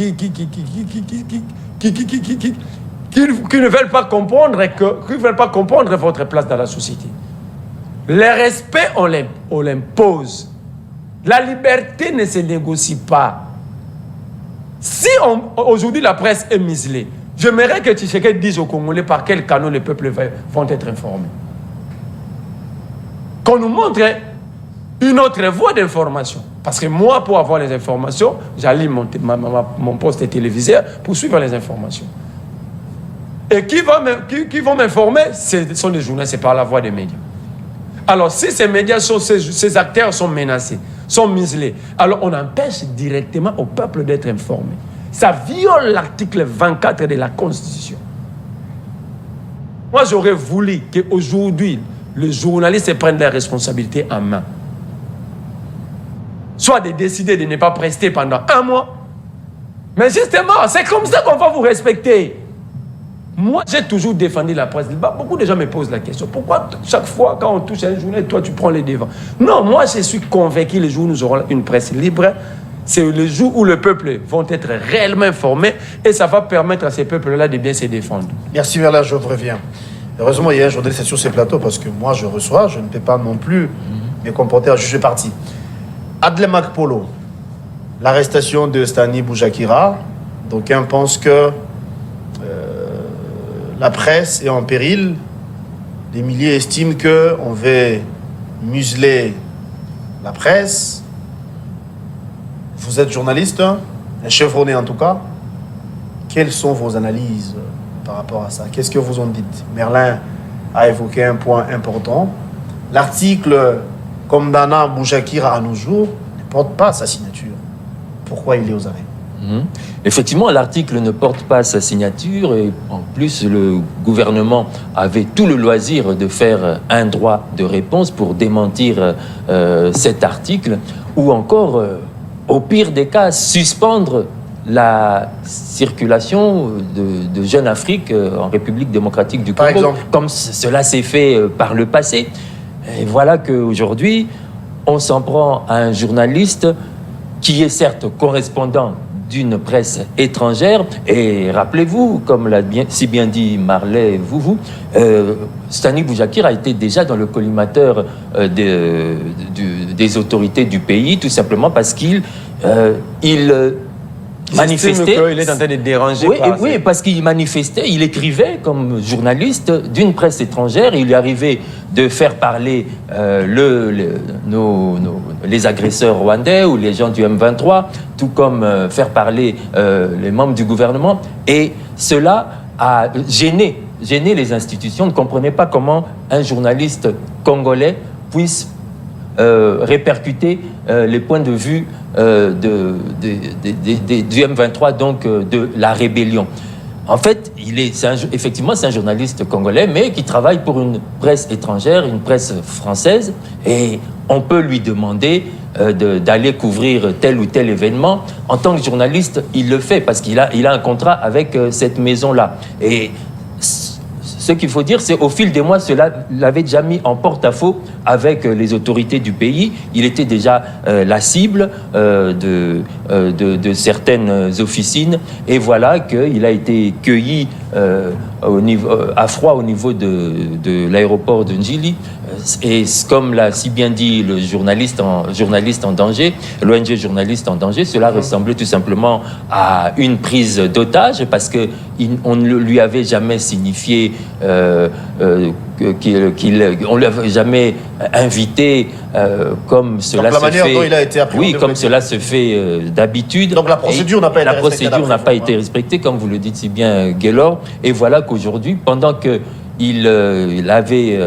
veulent pas comprendre votre place dans la société. Le respect, on l'impose. La liberté ne se négocie pas. Si aujourd'hui la presse est muselée, j'aimerais que Tshisekedi dise aux Congolais par quel canal les peuples vont être informés. Qu'on nous montre une autre voie d'information. Parce que moi, pour avoir les informations, j'allume mon poste téléviseur pour suivre les informations. Et qui vont m'informer, ce sont des journalistes, c'est par la voie des médias. Alors, si ces médias, ces acteurs sont menacés, sont muselés, alors on empêche directement au peuple d'être informé. Ça viole l'article 24 de la Constitution. Moi, j'aurais voulu qu'aujourd'hui, les journalistes prennent leurs responsabilités en main. Soit de décider de ne pas prester pendant 1 mois. Mais justement, c'est comme ça qu'on va vous respecter. Moi, j'ai toujours défendu la presse. Beaucoup de gens me posent la question. Pourquoi chaque fois, quand on touche à une journée, toi, tu prends les devants? Non, moi, je suis convaincu le jour où nous aurons une presse libre, c'est le jour où le peuple va être réellement informé et ça va permettre à ces peuples-là de bien se défendre. Merci, Merlin, je reviens. Heureusement, il y a un journaliste sur ces plateaux parce que moi, je reçois, je ne peux pas non plus me comporter à juger parti. Adlé Makpolo, l'arrestation de Stani Bouchakira, d'aucuns pensent que la presse est en péril. Les milliers estiment qu'on veut museler la presse. Vous êtes journaliste, un chevronné en tout cas. Quelles sont vos analyses par rapport à ça? Qu'est-ce que vous en dites? Merlin a évoqué un point important. L'article condamnant Bouchakira à nos jours ne porte pas sa signature. Pourquoi il est aux arrêts? Effectivement, l'article ne porte pas sa signature et en plus, le gouvernement avait tout le loisir de faire un droit de réponse pour démentir cet article ou encore, au pire des cas, suspendre la circulation de Jeune Afrique en République démocratique du Congo, par exemple, comme cela s'est fait par le passé. Et voilà qu'aujourd'hui, on s'en prend à un journaliste qui est certes correspondant d'une presse étrangère. Et rappelez-vous, comme l'a si bien dit Marley Stani Bouchakira a été déjà dans le collimateur des autorités du pays, tout simplement parce qu'il manifestait. Il est en train de déranger. Oui, parce qu'il manifestait, il écrivait comme journaliste d'une presse étrangère. Il lui arrivait de faire parler les agresseurs rwandais ou les gens du M23, tout comme faire parler les membres du gouvernement. Et cela a gêné les institutions. On ne comprenait pas comment un journaliste congolais puisse répercuter les points de vue du M23, donc de la rébellion. En fait, effectivement, c'est un journaliste congolais, mais qui travaille pour une presse étrangère, une presse française, et on peut lui demander d'aller couvrir tel ou tel événement. En tant que journaliste, il le fait, parce qu'il a un contrat avec cette maison-là. Et ce qu'il faut dire, c'est au fil des mois, cela l'avait déjà mis en porte-à-faux avec les autorités du pays. Il était déjà la cible de certaines officines. Et voilà qu'il a été cueilli à froid au niveau de l'aéroport de Njili. Et comme l'a si bien dit le journaliste en danger, l'ONG Journaliste en danger, cela ressemblait tout simplement à une prise d'otage parce qu'on ne lui avait jamais signifié, on ne l'avait jamais invité comme cela se fait. Donc la manière dont il a été appréhendé. Oui, comme cela se fait d'habitude. Donc la procédure n'a pas été respectée. La procédure n'a pas été respectée, comme vous le dites si bien, Gaylor. Et voilà qu'aujourd'hui, pendant qu'il avait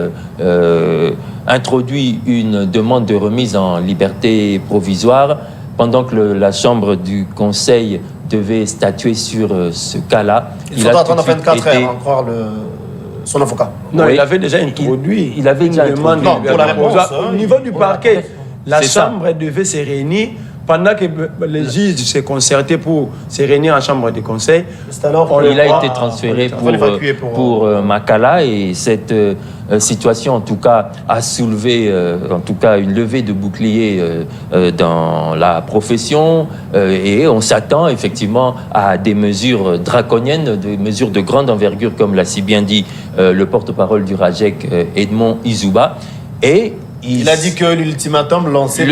introduit une demande de remise en liberté provisoire, pendant que la Chambre du Conseil devait statuer sur ce cas-là. Il faudra attendre 24 heures, en croire son avocat. Non, Oui. il avait déjà introduit. Il avait déjà introduit. Non, pour la réponse. Au niveau du parquet, la C'est ça. Chambre devait se réunir pendant que les juges se concertaient pour se réunir en Chambre de conseil. Il a été transféré pour Makala et cette situation, en tout cas, a soulevé une levée de bouclier dans la profession et on s'attend effectivement à des mesures draconiennes, des mesures de grande envergure, comme l'a si bien dit le porte-parole du RAJEC, Edmond Izouba. Et il a dit que l'ultimatum lancé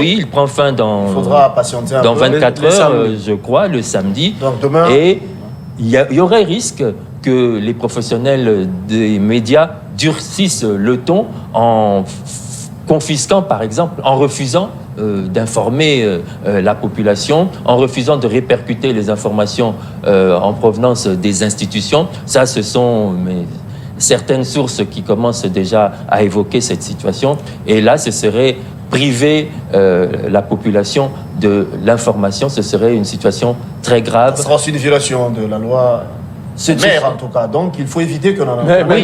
il prend fin dans 24 heures, je crois, le samedi. Donc demain. Et il y aurait risque que les professionnels des médias durcissent le ton en confisquant, par exemple, en refusant d'informer la population, en refusant de répercuter les informations en provenance des institutions. Ça, ce sont certaines sources qui commencent déjà à évoquer cette situation. Et là, ce serait priver la population de l'information. Ce serait une situation très grave. Ça sera aussi une violation de la loi mère, en tout cas. Donc, il faut éviter que l'on en Mais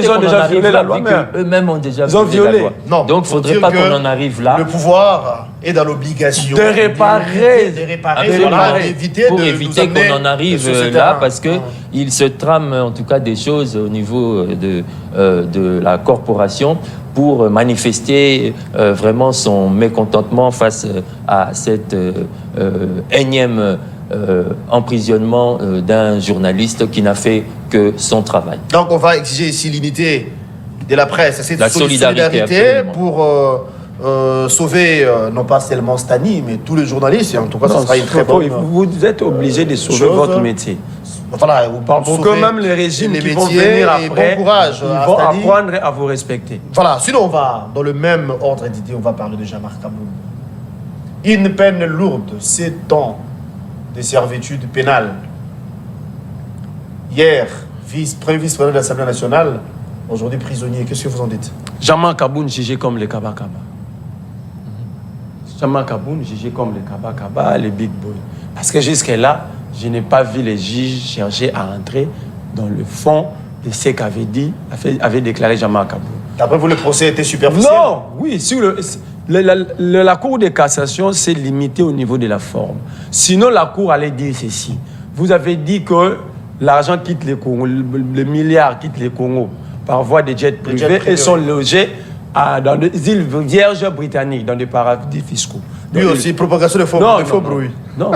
ils ont déjà violé la loi mère. Eux-mêmes ont déjà violé la loi. Non, donc, il ne faudrait pas qu'on en arrive là. Le pouvoir est dans l'obligation de réparer, pour éviter qu'on en arrive là, parce qu'il se trame en tout cas des choses au niveau de la corporation pour manifester vraiment son mécontentement face à cette énième emprisonnement d'un journaliste qui n'a fait que son travail. Donc on va exiger ici l'unité de la presse, cette solidarité pour sauver non pas seulement Stani, mais tous les journalistes. Et en tout cas, ça sera une très bonne. Vous êtes obligé de sauver votre métier. Voilà, pour que même les régimes qui vont venir après, bon courage, ils vont apprendre à vous respecter. Voilà, sinon on va, dans le même ordre d'idée, on va parler de Jean-Marc Kaboun. Une peine lourde, 7 ans de servitude pénale. Hier, premier vice-président de l'Assemblée nationale, aujourd'hui prisonnier. Qu'est-ce que vous en dites? Jean-Marc Kaboun jugé comme les Kaba-Kaba. Jean-Marc Kaboun jugé comme les Kaba-Kaba, les Big Boy. Parce que jusque-là, je n'ai pas vu les juges chercher à entrer dans le fond de ce qu'avait déclaré Jean-Marc Kaboun. D'après vous, le procès était superficiel? Non, oui, sur la Cour de cassation s'est limitée au niveau de la forme. Sinon, la Cour allait dire ceci. Vous avez dit que l'argent quitte le Congo, le milliard quitte le Congo par voie de jets privés et sont logés dans des îles vierges britanniques, dans des paradis fiscaux. Lui aussi, propagation de faux bruits. Non,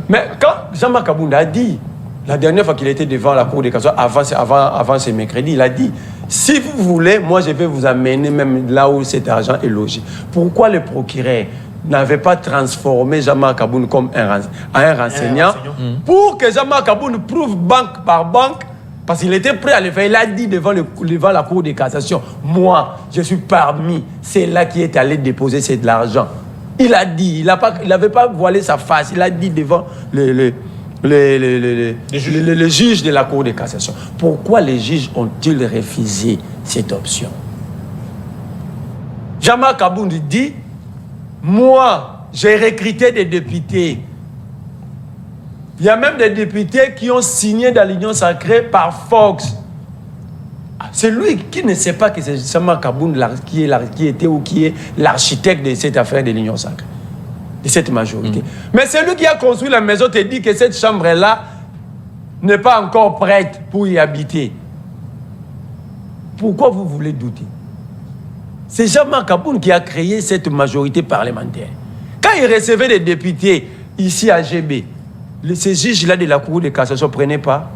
mais quand Jean-Marc Kaboun a dit, la dernière fois qu'il était devant la Cour de cassation, avant ce mercredi, il a dit, si vous voulez, moi je vais vous amener même là où cet argent est logé. Pourquoi le procureur n'avait pas transformé Jean-Marc Aboun comme un renseignant pour que Jean-Marc Aboun prouve banque par banque, parce qu'il était prêt à le faire. Il a dit devant la Cour de cassation, moi, je suis parmi ceux-là qui est allé déposer de l'argent. Il a dit, il n'avait pas voilé sa face, il a dit devant le juge de la Cour de cassation. Pourquoi les juges ont-ils refusé cette option? Jean-Marc Aboun dit, moi, j'ai recruté des députés. Il y a même des députés qui ont signé dans l'Union sacrée par Fox. C'est lui qui ne sait pas que c'est Jean-Marc Aboun qui était ou qui est l'architecte de cette affaire de l'Union sacrée, de cette majorité. Mais c'est lui qui a construit la maison, te dit que cette chambre-là n'est pas encore prête pour y habiter. Pourquoi vous voulez douter? C'est Jean-Marc Aboun qui a créé cette majorité parlementaire. Quand il recevait des députés ici à GB, ces juges-là de la Cour de cassation ne prenaient pas.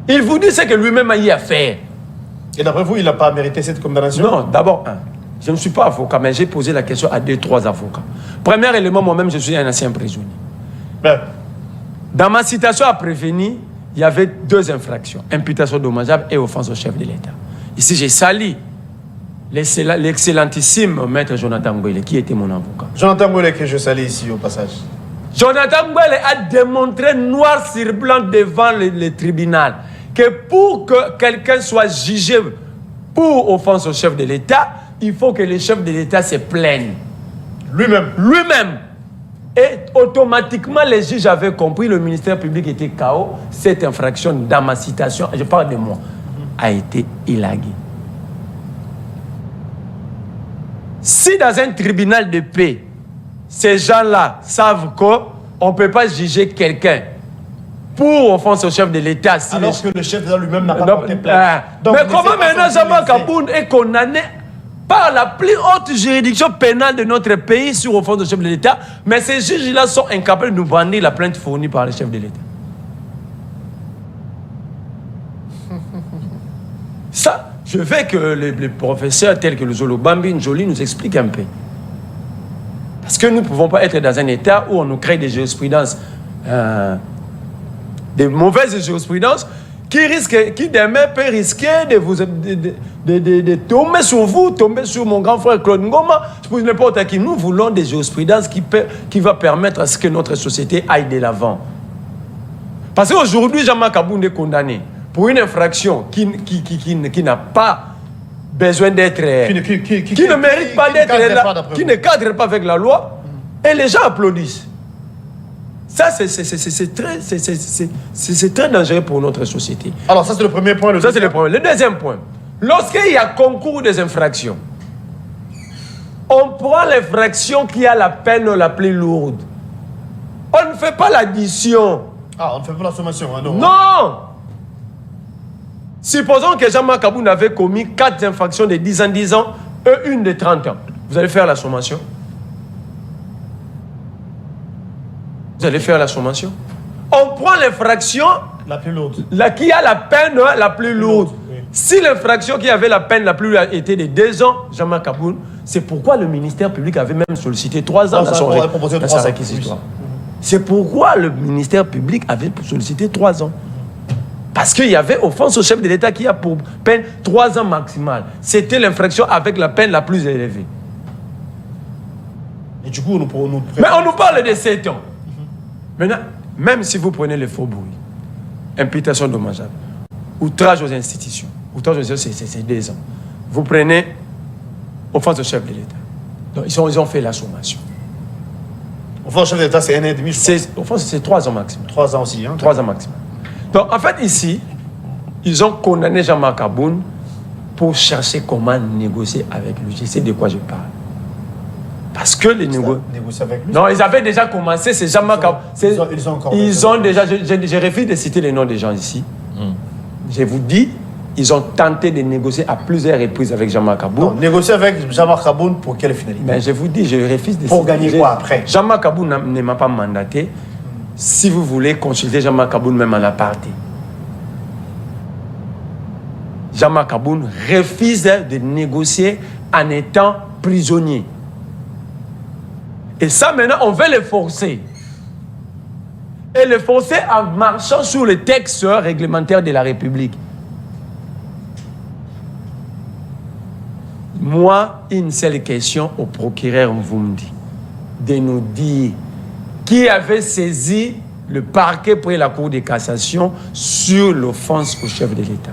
Il vous dit ce que lui-même a eu à faire. Et d'après vous, il n'a pas mérité cette condamnation? Non, d'abord, je ne suis pas avocat, mais j'ai posé la question à 2-3 avocats. Premier élément, moi-même, je suis un ancien prisonnier. Ben. Dans ma citation à prévenir, il y avait 2 infractions, imputation dommageable et offense au chef de l'État. Ici, j'ai sali l'excellentissime maître Jonathan Ngwele, qui était mon avocat. Jonathan Ngwele, que je salue ici au passage. Jonathan Ngwele a démontré noir sur blanc devant le tribunal que pour que quelqu'un soit jugé pour offense au chef de l'État, il faut que le chef de l'État se plaigne. Lui-même. Lui-même. Et automatiquement, les juges avaient compris, le ministère public était KO. Cette infraction, dans ma citation, je parle de moi, a été élaguée. Si dans un tribunal de paix, ces gens-là savent qu'on ne peut pas juger quelqu'un pour offense au chef de l'État. Si alors que le chef de l'État lui-même n'a pas porté plainte. Mais comment maintenant Jean-Marc Aboun est condamné par la plus haute juridiction pénale de notre pays sur offense au chef de l'État, mais ces juges-là sont incapables de nous brandir la plainte fournie par le chef de l'État? Ça, je veux que les professeurs tels que le Zolo Bambi Njoli nous expliquent un peu. Parce que nous ne pouvons pas être dans un état où on nous crée des jurisprudences, des mauvaises jurisprudences, qui demain peut risquer de tomber sur vous, tomber sur mon grand frère Claude Ngoma, pour n'importe qui. Nous voulons des jurisprudences qui vont permettre à ce que notre société aille de l'avant. Parce qu'aujourd'hui, Jean-Marc Aboun est condamné pour une infraction qui n'a pas besoin d'être... qui ne mérite pas d'être là, qui ne cadre pas avec la loi, et les gens applaudissent. Ça, c'est très dangereux pour notre société. Alors, ça, c'est le premier point. Ça, c'est le premier. Le deuxième point, lorsqu'il y a concours des infractions, on prend l'infraction qui a la peine la plus lourde. On ne fait pas l'addition. Ah, on ne fait pas la sommation, hein, non? Non! Supposons que Jean-Marc Aboun avait commis 4 infractions de 10 ans et une de 30 ans. Vous allez faire la sommation? Vous allez faire la sommation? On prend l'infraction la plus lourde. Qui a la peine la plus lourde. Oui. Si l'infraction qui avait la peine la plus lourde était de 2 ans, Jean-Marc Aboun, c'est pourquoi le ministère public avait même sollicité 3 ans dans son réquisitoire. C'est pourquoi le ministère public avait sollicité 3 ans. Parce qu'il y avait offense au chef de l'État qui a pour peine 3 ans maximale. C'était l'infraction avec la peine la plus élevée. Et du coup, mais on nous parle de 7 ans. Maintenant, même si vous prenez le faux bruit, imputation dommageable, outrage aux institutions, c'est 2 ans. Vous prenez offense au chef de l'État. Donc, ils ont fait la sommation. Offense au chef de l'État, c'est 1 an et demi, je crois. Offense, c'est 3 ans maximum. 3 ans aussi, hein? 3 ans maximum. Donc, en fait, ici, ils ont condamné Jean-Marc Aboun pour chercher comment négocier avec lui. Je sais de quoi je parle. Parce que les négocier avec lui? Non, ils avaient déjà commencé, c'est Jean-Marc Aboun. Ils ont déjà... Je refuse de citer les noms des gens ici. Je vous dis, ils ont tenté de négocier à plusieurs reprises avec Jean-Marc Aboun. Négocier avec Jean-Marc Aboun pour quelle finalité? Mais je vous dis, je refuse de pour gagner quoi après? Jean-Marc Aboun ne m'a pas mandaté. Si vous voulez consulter Jean-Marc Aboun même en aparté. Jean-Marc Aboun refuse de négocier en étant prisonnier. Et ça, maintenant, on veut les forcer. Et les forcer en marchant sur les textes réglementaires de la République. Moi, une seule question au procureur Mvumdi, de nous dire qui avait saisi le parquet pour la Cour de cassation sur l'offense au chef de l'État.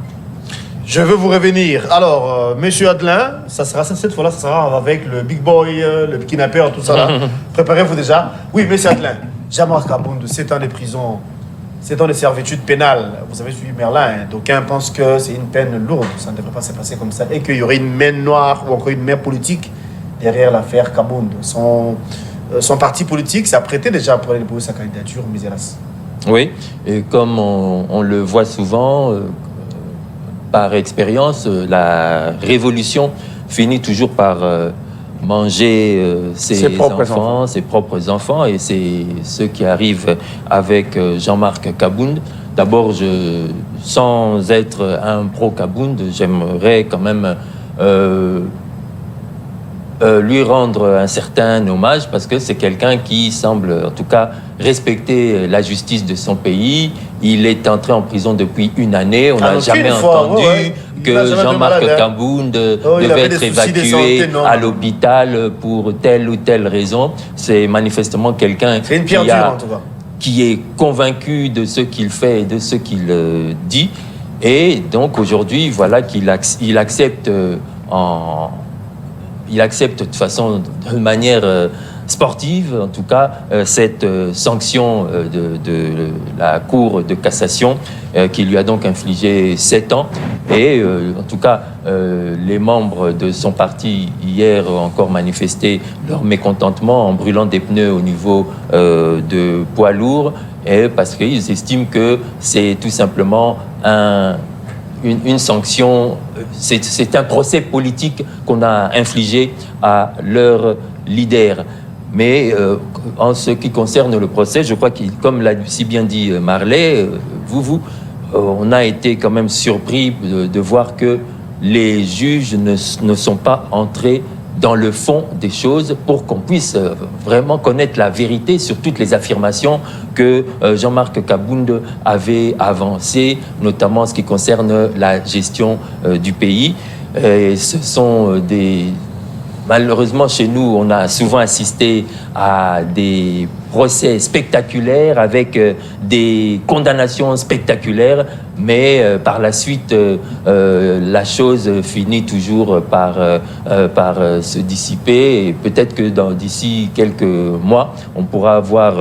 Je veux vous revenir. Alors, Monsieur Adelin, ça sera cette fois-là, ça sera avec le Big Boy, le kidnappeur, tout ça là. Préparez-vous déjà. Oui, Monsieur Adelin, Jean-Marc Kaboundou, 7 ans de prison, 7 ans de servitude pénale. Vous avez suivi Merlin, hein. D'aucuns pensent que c'est une peine lourde, ça ne devrait pas se passer comme ça, et qu'il y aurait une main noire ou encore une main politique derrière l'affaire Kaboundou. Son parti politique s'est apprêté déjà pour aller déposer sa candidature, mais hélas. Oui, et comme on le voit souvent, par expérience, la révolution finit toujours par manger ses propres enfants, et c'est ce qui arrive avec Jean-Marc Kabound. D'abord, sans être un pro-Kabound, j'aimerais quand même lui rendre un certain hommage, parce que c'est quelqu'un qui semble, en tout cas, respecter la justice de son pays. Il est entré en prison depuis 1 année. On n'a jamais entendu que Jean-Marc Kabound devait être évacué à l'hôpital pour telle ou telle raison. C'est manifestement quelqu'un qui est convaincu de ce qu'il fait et de ce qu'il dit. Et donc aujourd'hui, voilà qu'il accepte de façon, de manière sportive, en tout cas, cette sanction de la Cour de cassation qui lui a donc infligé 7 ans. Et en tout cas, les membres de son parti, hier, ont encore manifesté leur mécontentement en brûlant des pneus au niveau de poids lourds, et parce qu'ils estiment que c'est tout simplement une sanction, c'est un procès politique qu'on a infligé à leur leader. Mais en ce qui concerne le procès, je crois que, comme l'a si bien dit Marley, on a été quand même surpris de voir que les juges ne sont pas entrés dans le fond des choses pour qu'on puisse vraiment connaître la vérité sur toutes les affirmations que Jean-Marc Kabound avait avancées, notamment en ce qui concerne la gestion du pays. Et ce sont malheureusement, chez nous, on a souvent assisté à des procès spectaculaires avec des condamnations spectaculaires, mais par la suite, la chose finit toujours par se dissiper. Et peut-être que d'ici quelques mois, on pourra voir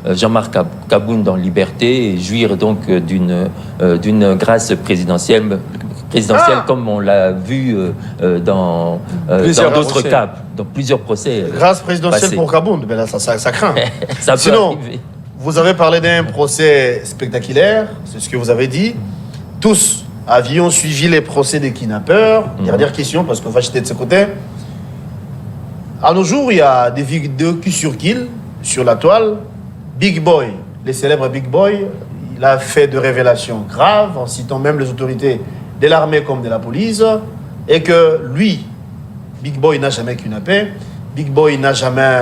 Jean-Marc Kabound en liberté et jouir donc d'une grâce présidentielle, comme on l'a vu dans d'autres cas, dans plusieurs procès. Grâce présidentielle passés. Pour Kabound, mais là, ça craint. Sinon, vous avez parlé d'un procès spectaculaire, c'est ce que vous avez dit. Tous avions suivi les procès des kidnappeurs. Dernière question, parce qu'on va jeter de ce côté. À nos jours, il y a des vidéos qui circulent sur la toile. Big Boy, le célèbre Big Boy, il a fait de révélations graves, en citant même les autorités de l'armée comme de la police, et que lui, Big Boy, n'a jamais kidnappé, Big Boy n'a jamais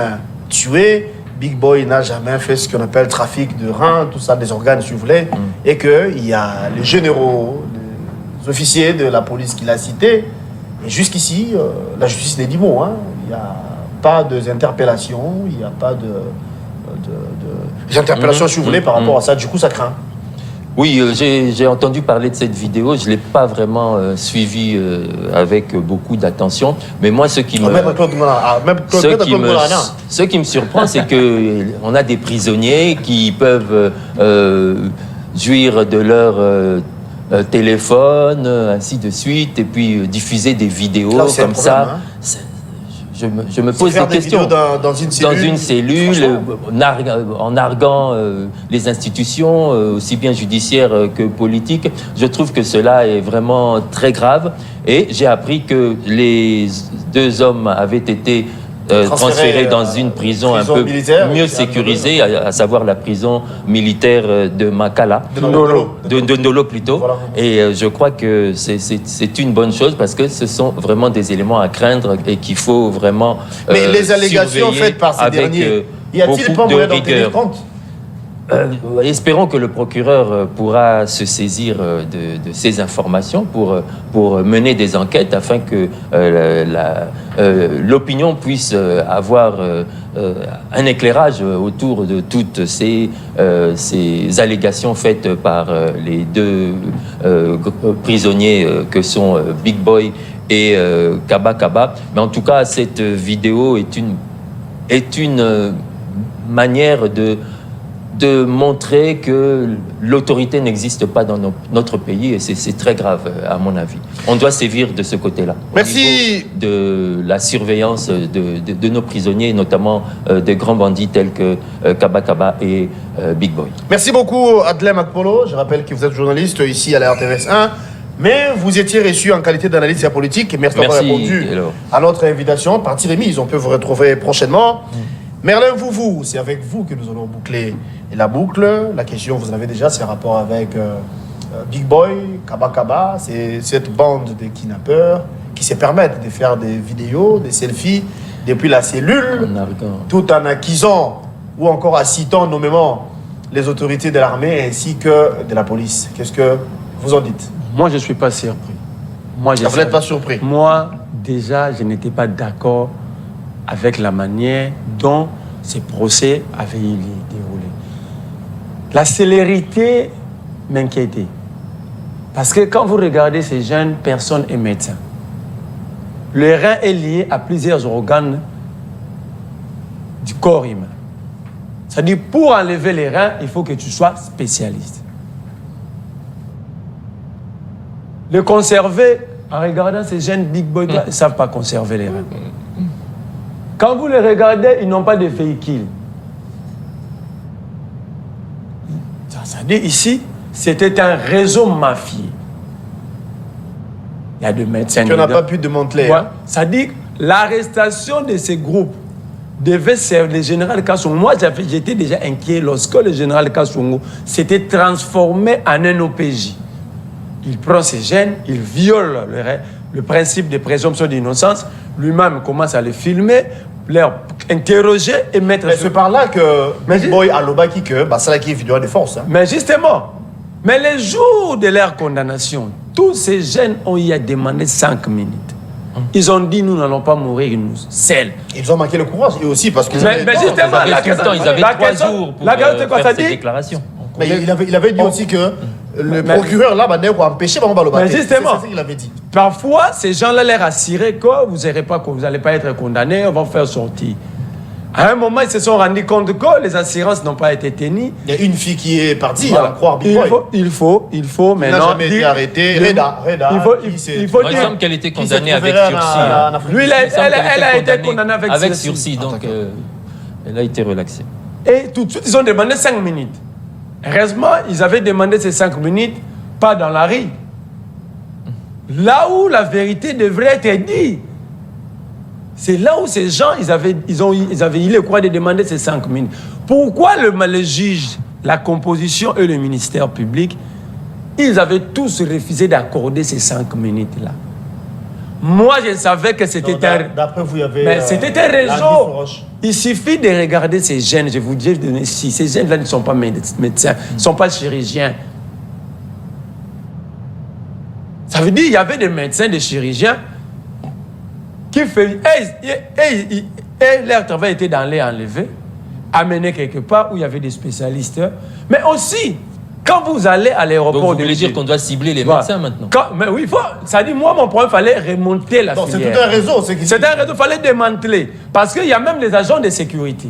tué, Big Boy n'a jamais fait ce qu'on appelle trafic de reins, tout ça, des organes, si vous voulez, et qu'il y a les généraux, les officiers de la police qu'il a cités, et jusqu'ici, la justice n'est dit mot, hein. Il n'y a pas d'interpellation, il n'y a pas d'interpellation, si vous voulez, par rapport à ça, du coup, ça craint. Oui, j'ai entendu parler de cette vidéo, je ne l'ai pas vraiment suivi avec beaucoup d'attention, mais moi ce qui me surprend, c'est qu'on a des prisonniers qui peuvent jouir de leur téléphone, ainsi de suite, et puis diffuser des vidéos comme ça. Je me pose des questions. Dans une cellule en narguant les institutions, aussi bien judiciaires que politiques. Je trouve que cela est vraiment très grave. Et j'ai appris que les 2 hommes avaient été transférés dans une prison un peu militaire, mieux sécurisée, à savoir la prison militaire de Makala, de Ndolo plutôt. Voilà. Et je crois que c'est une bonne chose parce que ce sont vraiment des éléments à craindre et qu'il faut vraiment Mais les allégations faites par ces derniers, y a-t-il pas moyen d'en tenir compte? Espérons que le procureur pourra se saisir de ces informations pour mener des enquêtes afin que l'opinion puisse avoir un éclairage autour de toutes ces allégations faites par les deux prisonniers que sont Big Boy et Kaba Kaba. Mais en tout cas, cette vidéo est une manière de montrer que l'autorité n'existe pas dans notre pays et c'est très grave à mon avis. On doit sévir de ce côté-là. Merci. De la surveillance de nos prisonniers, notamment des grands bandits tels que Kaba Kaba et Big Boy. Merci beaucoup Adlem Akpolo. Je rappelle que vous êtes journaliste ici à la RTS 1. Mais vous étiez reçu en qualité d'analyste politique. Merci d'avoir répondu à notre invitation. Partie remise, on peut vous retrouver prochainement. Merlin Vouvou, c'est avec vous que nous allons boucler la boucle. La question, vous en avez déjà, c'est un rapport avec Big Boy, Kaba Kaba. C'est cette bande de kidnappeurs qui se permettent de faire des vidéos, des selfies depuis la cellule, tout en accusant ou encore en citant nommément les autorités de l'armée ainsi que de la police. Qu'est-ce que vous en dites? Moi, je ne suis pas surpris. Vous n'êtes pas surpris? Moi, déjà, je n'étais pas d'accord avec la manière dont ces procès avaient déroulé. La célérité m'inquiétait. Parce que quand vous regardez ces jeunes, personne n'est médecin. Le rein est lié à plusieurs organes du corps humain. C'est-à-dire, pour enlever les reins, il faut que tu sois spécialiste. Le conserver, en regardant ces jeunes big boys, ils ne savent pas conserver les reins. Quand vous les regardez, ils n'ont pas de véhicule. Ça dit ici, c'était un réseau mafieux. Il y a des médecins. Tu n'as pas pu démanteler. Ouais. Ça dit que l'arrestation de ces groupes devait servir le général Kassongo. Moi, j'étais déjà inquiet lorsque le général Kassongo s'était transformé en un OPJ. Il prend ces jeunes, il viole le principe de présomption d'innocence. Lui-même commence à les filmer, les interroger et mettre... Mais c'est par là que Big Boy a l'obaki que c'est là qui est vidéo de force. Hein. Mais justement, mais les jours de leur condamnation, tous ces jeunes ont y a demandé 5 minutes. Ils ont dit, nous n'allons pas mourir, nous, seuls. Ils ont manqué le courage, et aussi parce que... Mais justement, ils avaient 3 jours pour faire ces déclarations. Mais il avait dit aussi que le procureur là va empêcher Mais justement, c'est ce qu'il avait dit. Parfois, ces gens-là leur assuraient que vous n'allez pas être condamnés, on va vous faire sortir. À un moment, ils se sont rendus compte que les assurances n'ont pas été tenues. Il y a une fille qui est partie à croire Big Boy. Il faut maintenant... Elle n'a jamais été arrêtée. Reda. Il me semble qu'elle était condamnée avec sursis. Lui, elle a été condamnée avec sursis. Donc, elle a été relaxée. Et tout de suite, ils ont demandé 5 minutes. Heureusement, ils avaient demandé ces 5 minutes, pas dans la rue. Là où la vérité devrait être dite. C'est là où ces gens, ils avaient eu le courage de demander ces 5 minutes. Pourquoi le juge, la composition et le ministère public, ils avaient tous refusé d'accorder ces 5 minutes-là? Moi, je savais que c'était D'après vous, il y avait... Mais c'était un réseau. Il suffit de regarder ces jeunes, je vous dis, ces jeunes-là ne sont pas médecins, ne sont pas chirurgiens. Ça veut dire qu'il y avait des médecins, des chirurgiens qui faisaient... Et leur travail était d'aller enlever, amener quelque part où il y avait des spécialistes. Mais aussi, quand vous allez à l'aéroport... Donc vous voulez dire qu'on doit cibler les médecins maintenant? Mais oui, ça dit, moi, mon problème, il fallait remonter la filière. C'est tout un réseau. C'est un réseau, il fallait démanteler. Parce qu'il y a même les agents de sécurité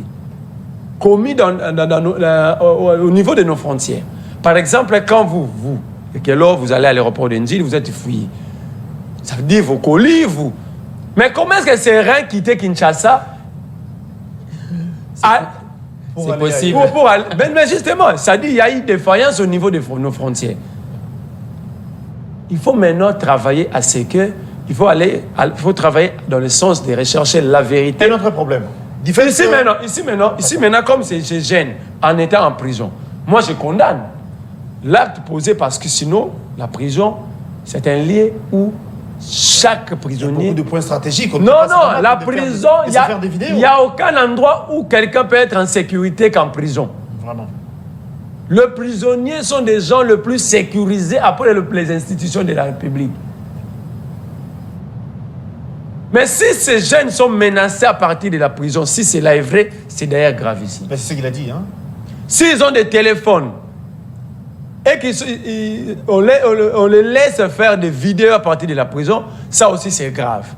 commis au niveau de nos frontières. Par exemple, quand vous allez à l'aéroport d'Indil, vous êtes fouillé. Ça veut dire vos colis, vous. Mais comment est-ce que ces reins quittaient Kinshasa? C'est possible. Mais justement, ça dit qu'il y a eu défaillance au niveau de nos frontières. Il faut maintenant travailler à ce qu'il il faut travailler dans le sens de rechercher la vérité. Un autre problème. Ici maintenant, comme c'est gêne en étant en prison, moi je condamne l'acte posé parce que sinon, la prison, c'est un lieu où chaque prisonnier... Il y a beaucoup de points stratégiques. Non, la prison, il n'y a aucun endroit où quelqu'un peut être en sécurité qu'en prison. Vraiment. Les prisonniers sont des gens les plus sécurisés après les institutions de la République. Mais si ces jeunes sont menacés à partir de la prison, si cela est vrai, c'est d'ailleurs gravissime. C'est ce qu'il a dit. Hein? S'ils ont des téléphones et qu'on les laisse faire des vidéos à partir de la prison, ça aussi c'est grave.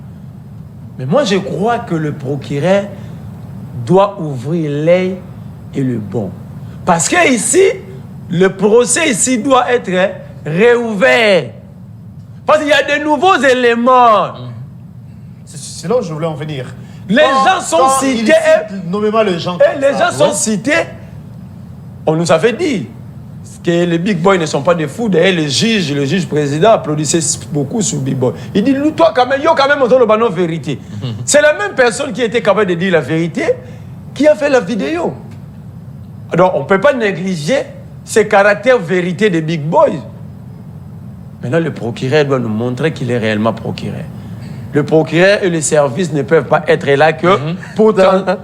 Mais moi je crois que le procureur doit ouvrir l'œil et le bon. Parce que ici, le procès ici doit être réouvert. Parce qu'il y a de nouveaux éléments. C'est là où je voulais en venir. Les gens sont cités. Nommément les gens. Et les gens sont cités. On nous avait dit que les big boys ne sont pas des fous. D'ailleurs, le juge président applaudissait beaucoup sur big boy. Il dit, toi quand même, yo quand même, on donne la vérité. C'est la même personne qui était capable de dire la vérité qui a fait la vidéo. Donc, on ne peut pas négliger ces caractères vérité des big boys. Maintenant, le procureur doit nous montrer qu'il est réellement procureur. Le procureur et les services ne peuvent pas être là que pour...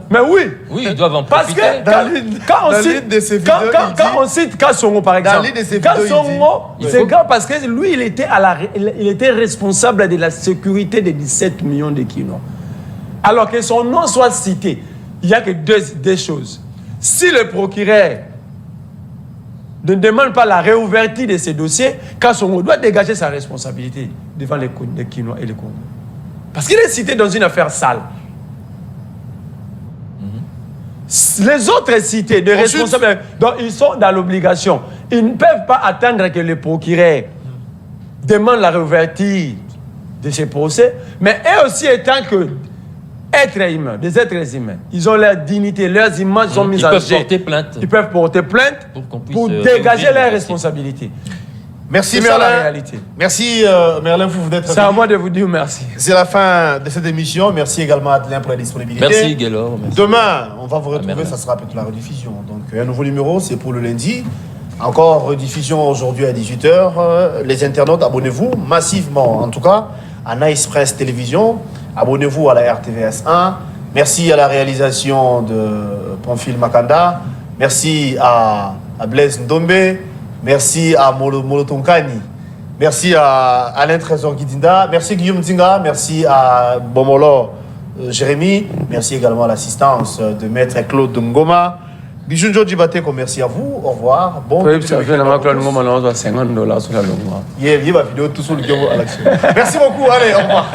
Mais oui. Oui, ils doivent en parce profiter. Parce que quand on cite Kassongo, par exemple, Kassongo, c'est grave parce que lui, il était responsable de la sécurité des 17 millions de Kinois. Alors que son nom soit cité, il n'y a que deux choses. Si le procureur ne demande pas la réouverture de ces dossiers, Kassongo doit dégager sa responsabilité devant les Kinois et les Congolais. Parce qu'il est cité dans une affaire sale. Les autres cités de responsables, donc ils sont dans l'obligation. Ils ne peuvent pas attendre que le procureur demande la réouverture de ces procès, mais eux aussi étant que êtres humains, des êtres humains, ils ont leur dignité, leurs images sont mises en jeu. Ils peuvent porter plainte pour dégager leurs responsabilités. Merci Merlin. Merci Merlin vous d'être venu. C'est à moi de vous dire merci. C'est la fin de cette émission. Merci également à Adelin pour la disponibilité. Merci Guélor. Demain, on va vous retrouver, ça sera peut-être la rediffusion. Donc un nouveau numéro, c'est pour le lundi. Encore rediffusion aujourd'hui à 18h. Les internautes, abonnez-vous massivement, en tout cas, à Nice Press Télévision. Abonnez-vous à la RTVS 1. Merci à la réalisation de Pamphile Makanda. Merci à Blaise Ndombe. Merci à Molotonkani. Merci à Alain Trésor Guidinda. Merci Guillaume Zinga. Merci à Bomolo Jérémy. Merci également à l'assistance de Maître Claude Ngoma. Bijunjo Djibateko, merci à vous. Au revoir. Bon. Merci beaucoup. Allez, au revoir.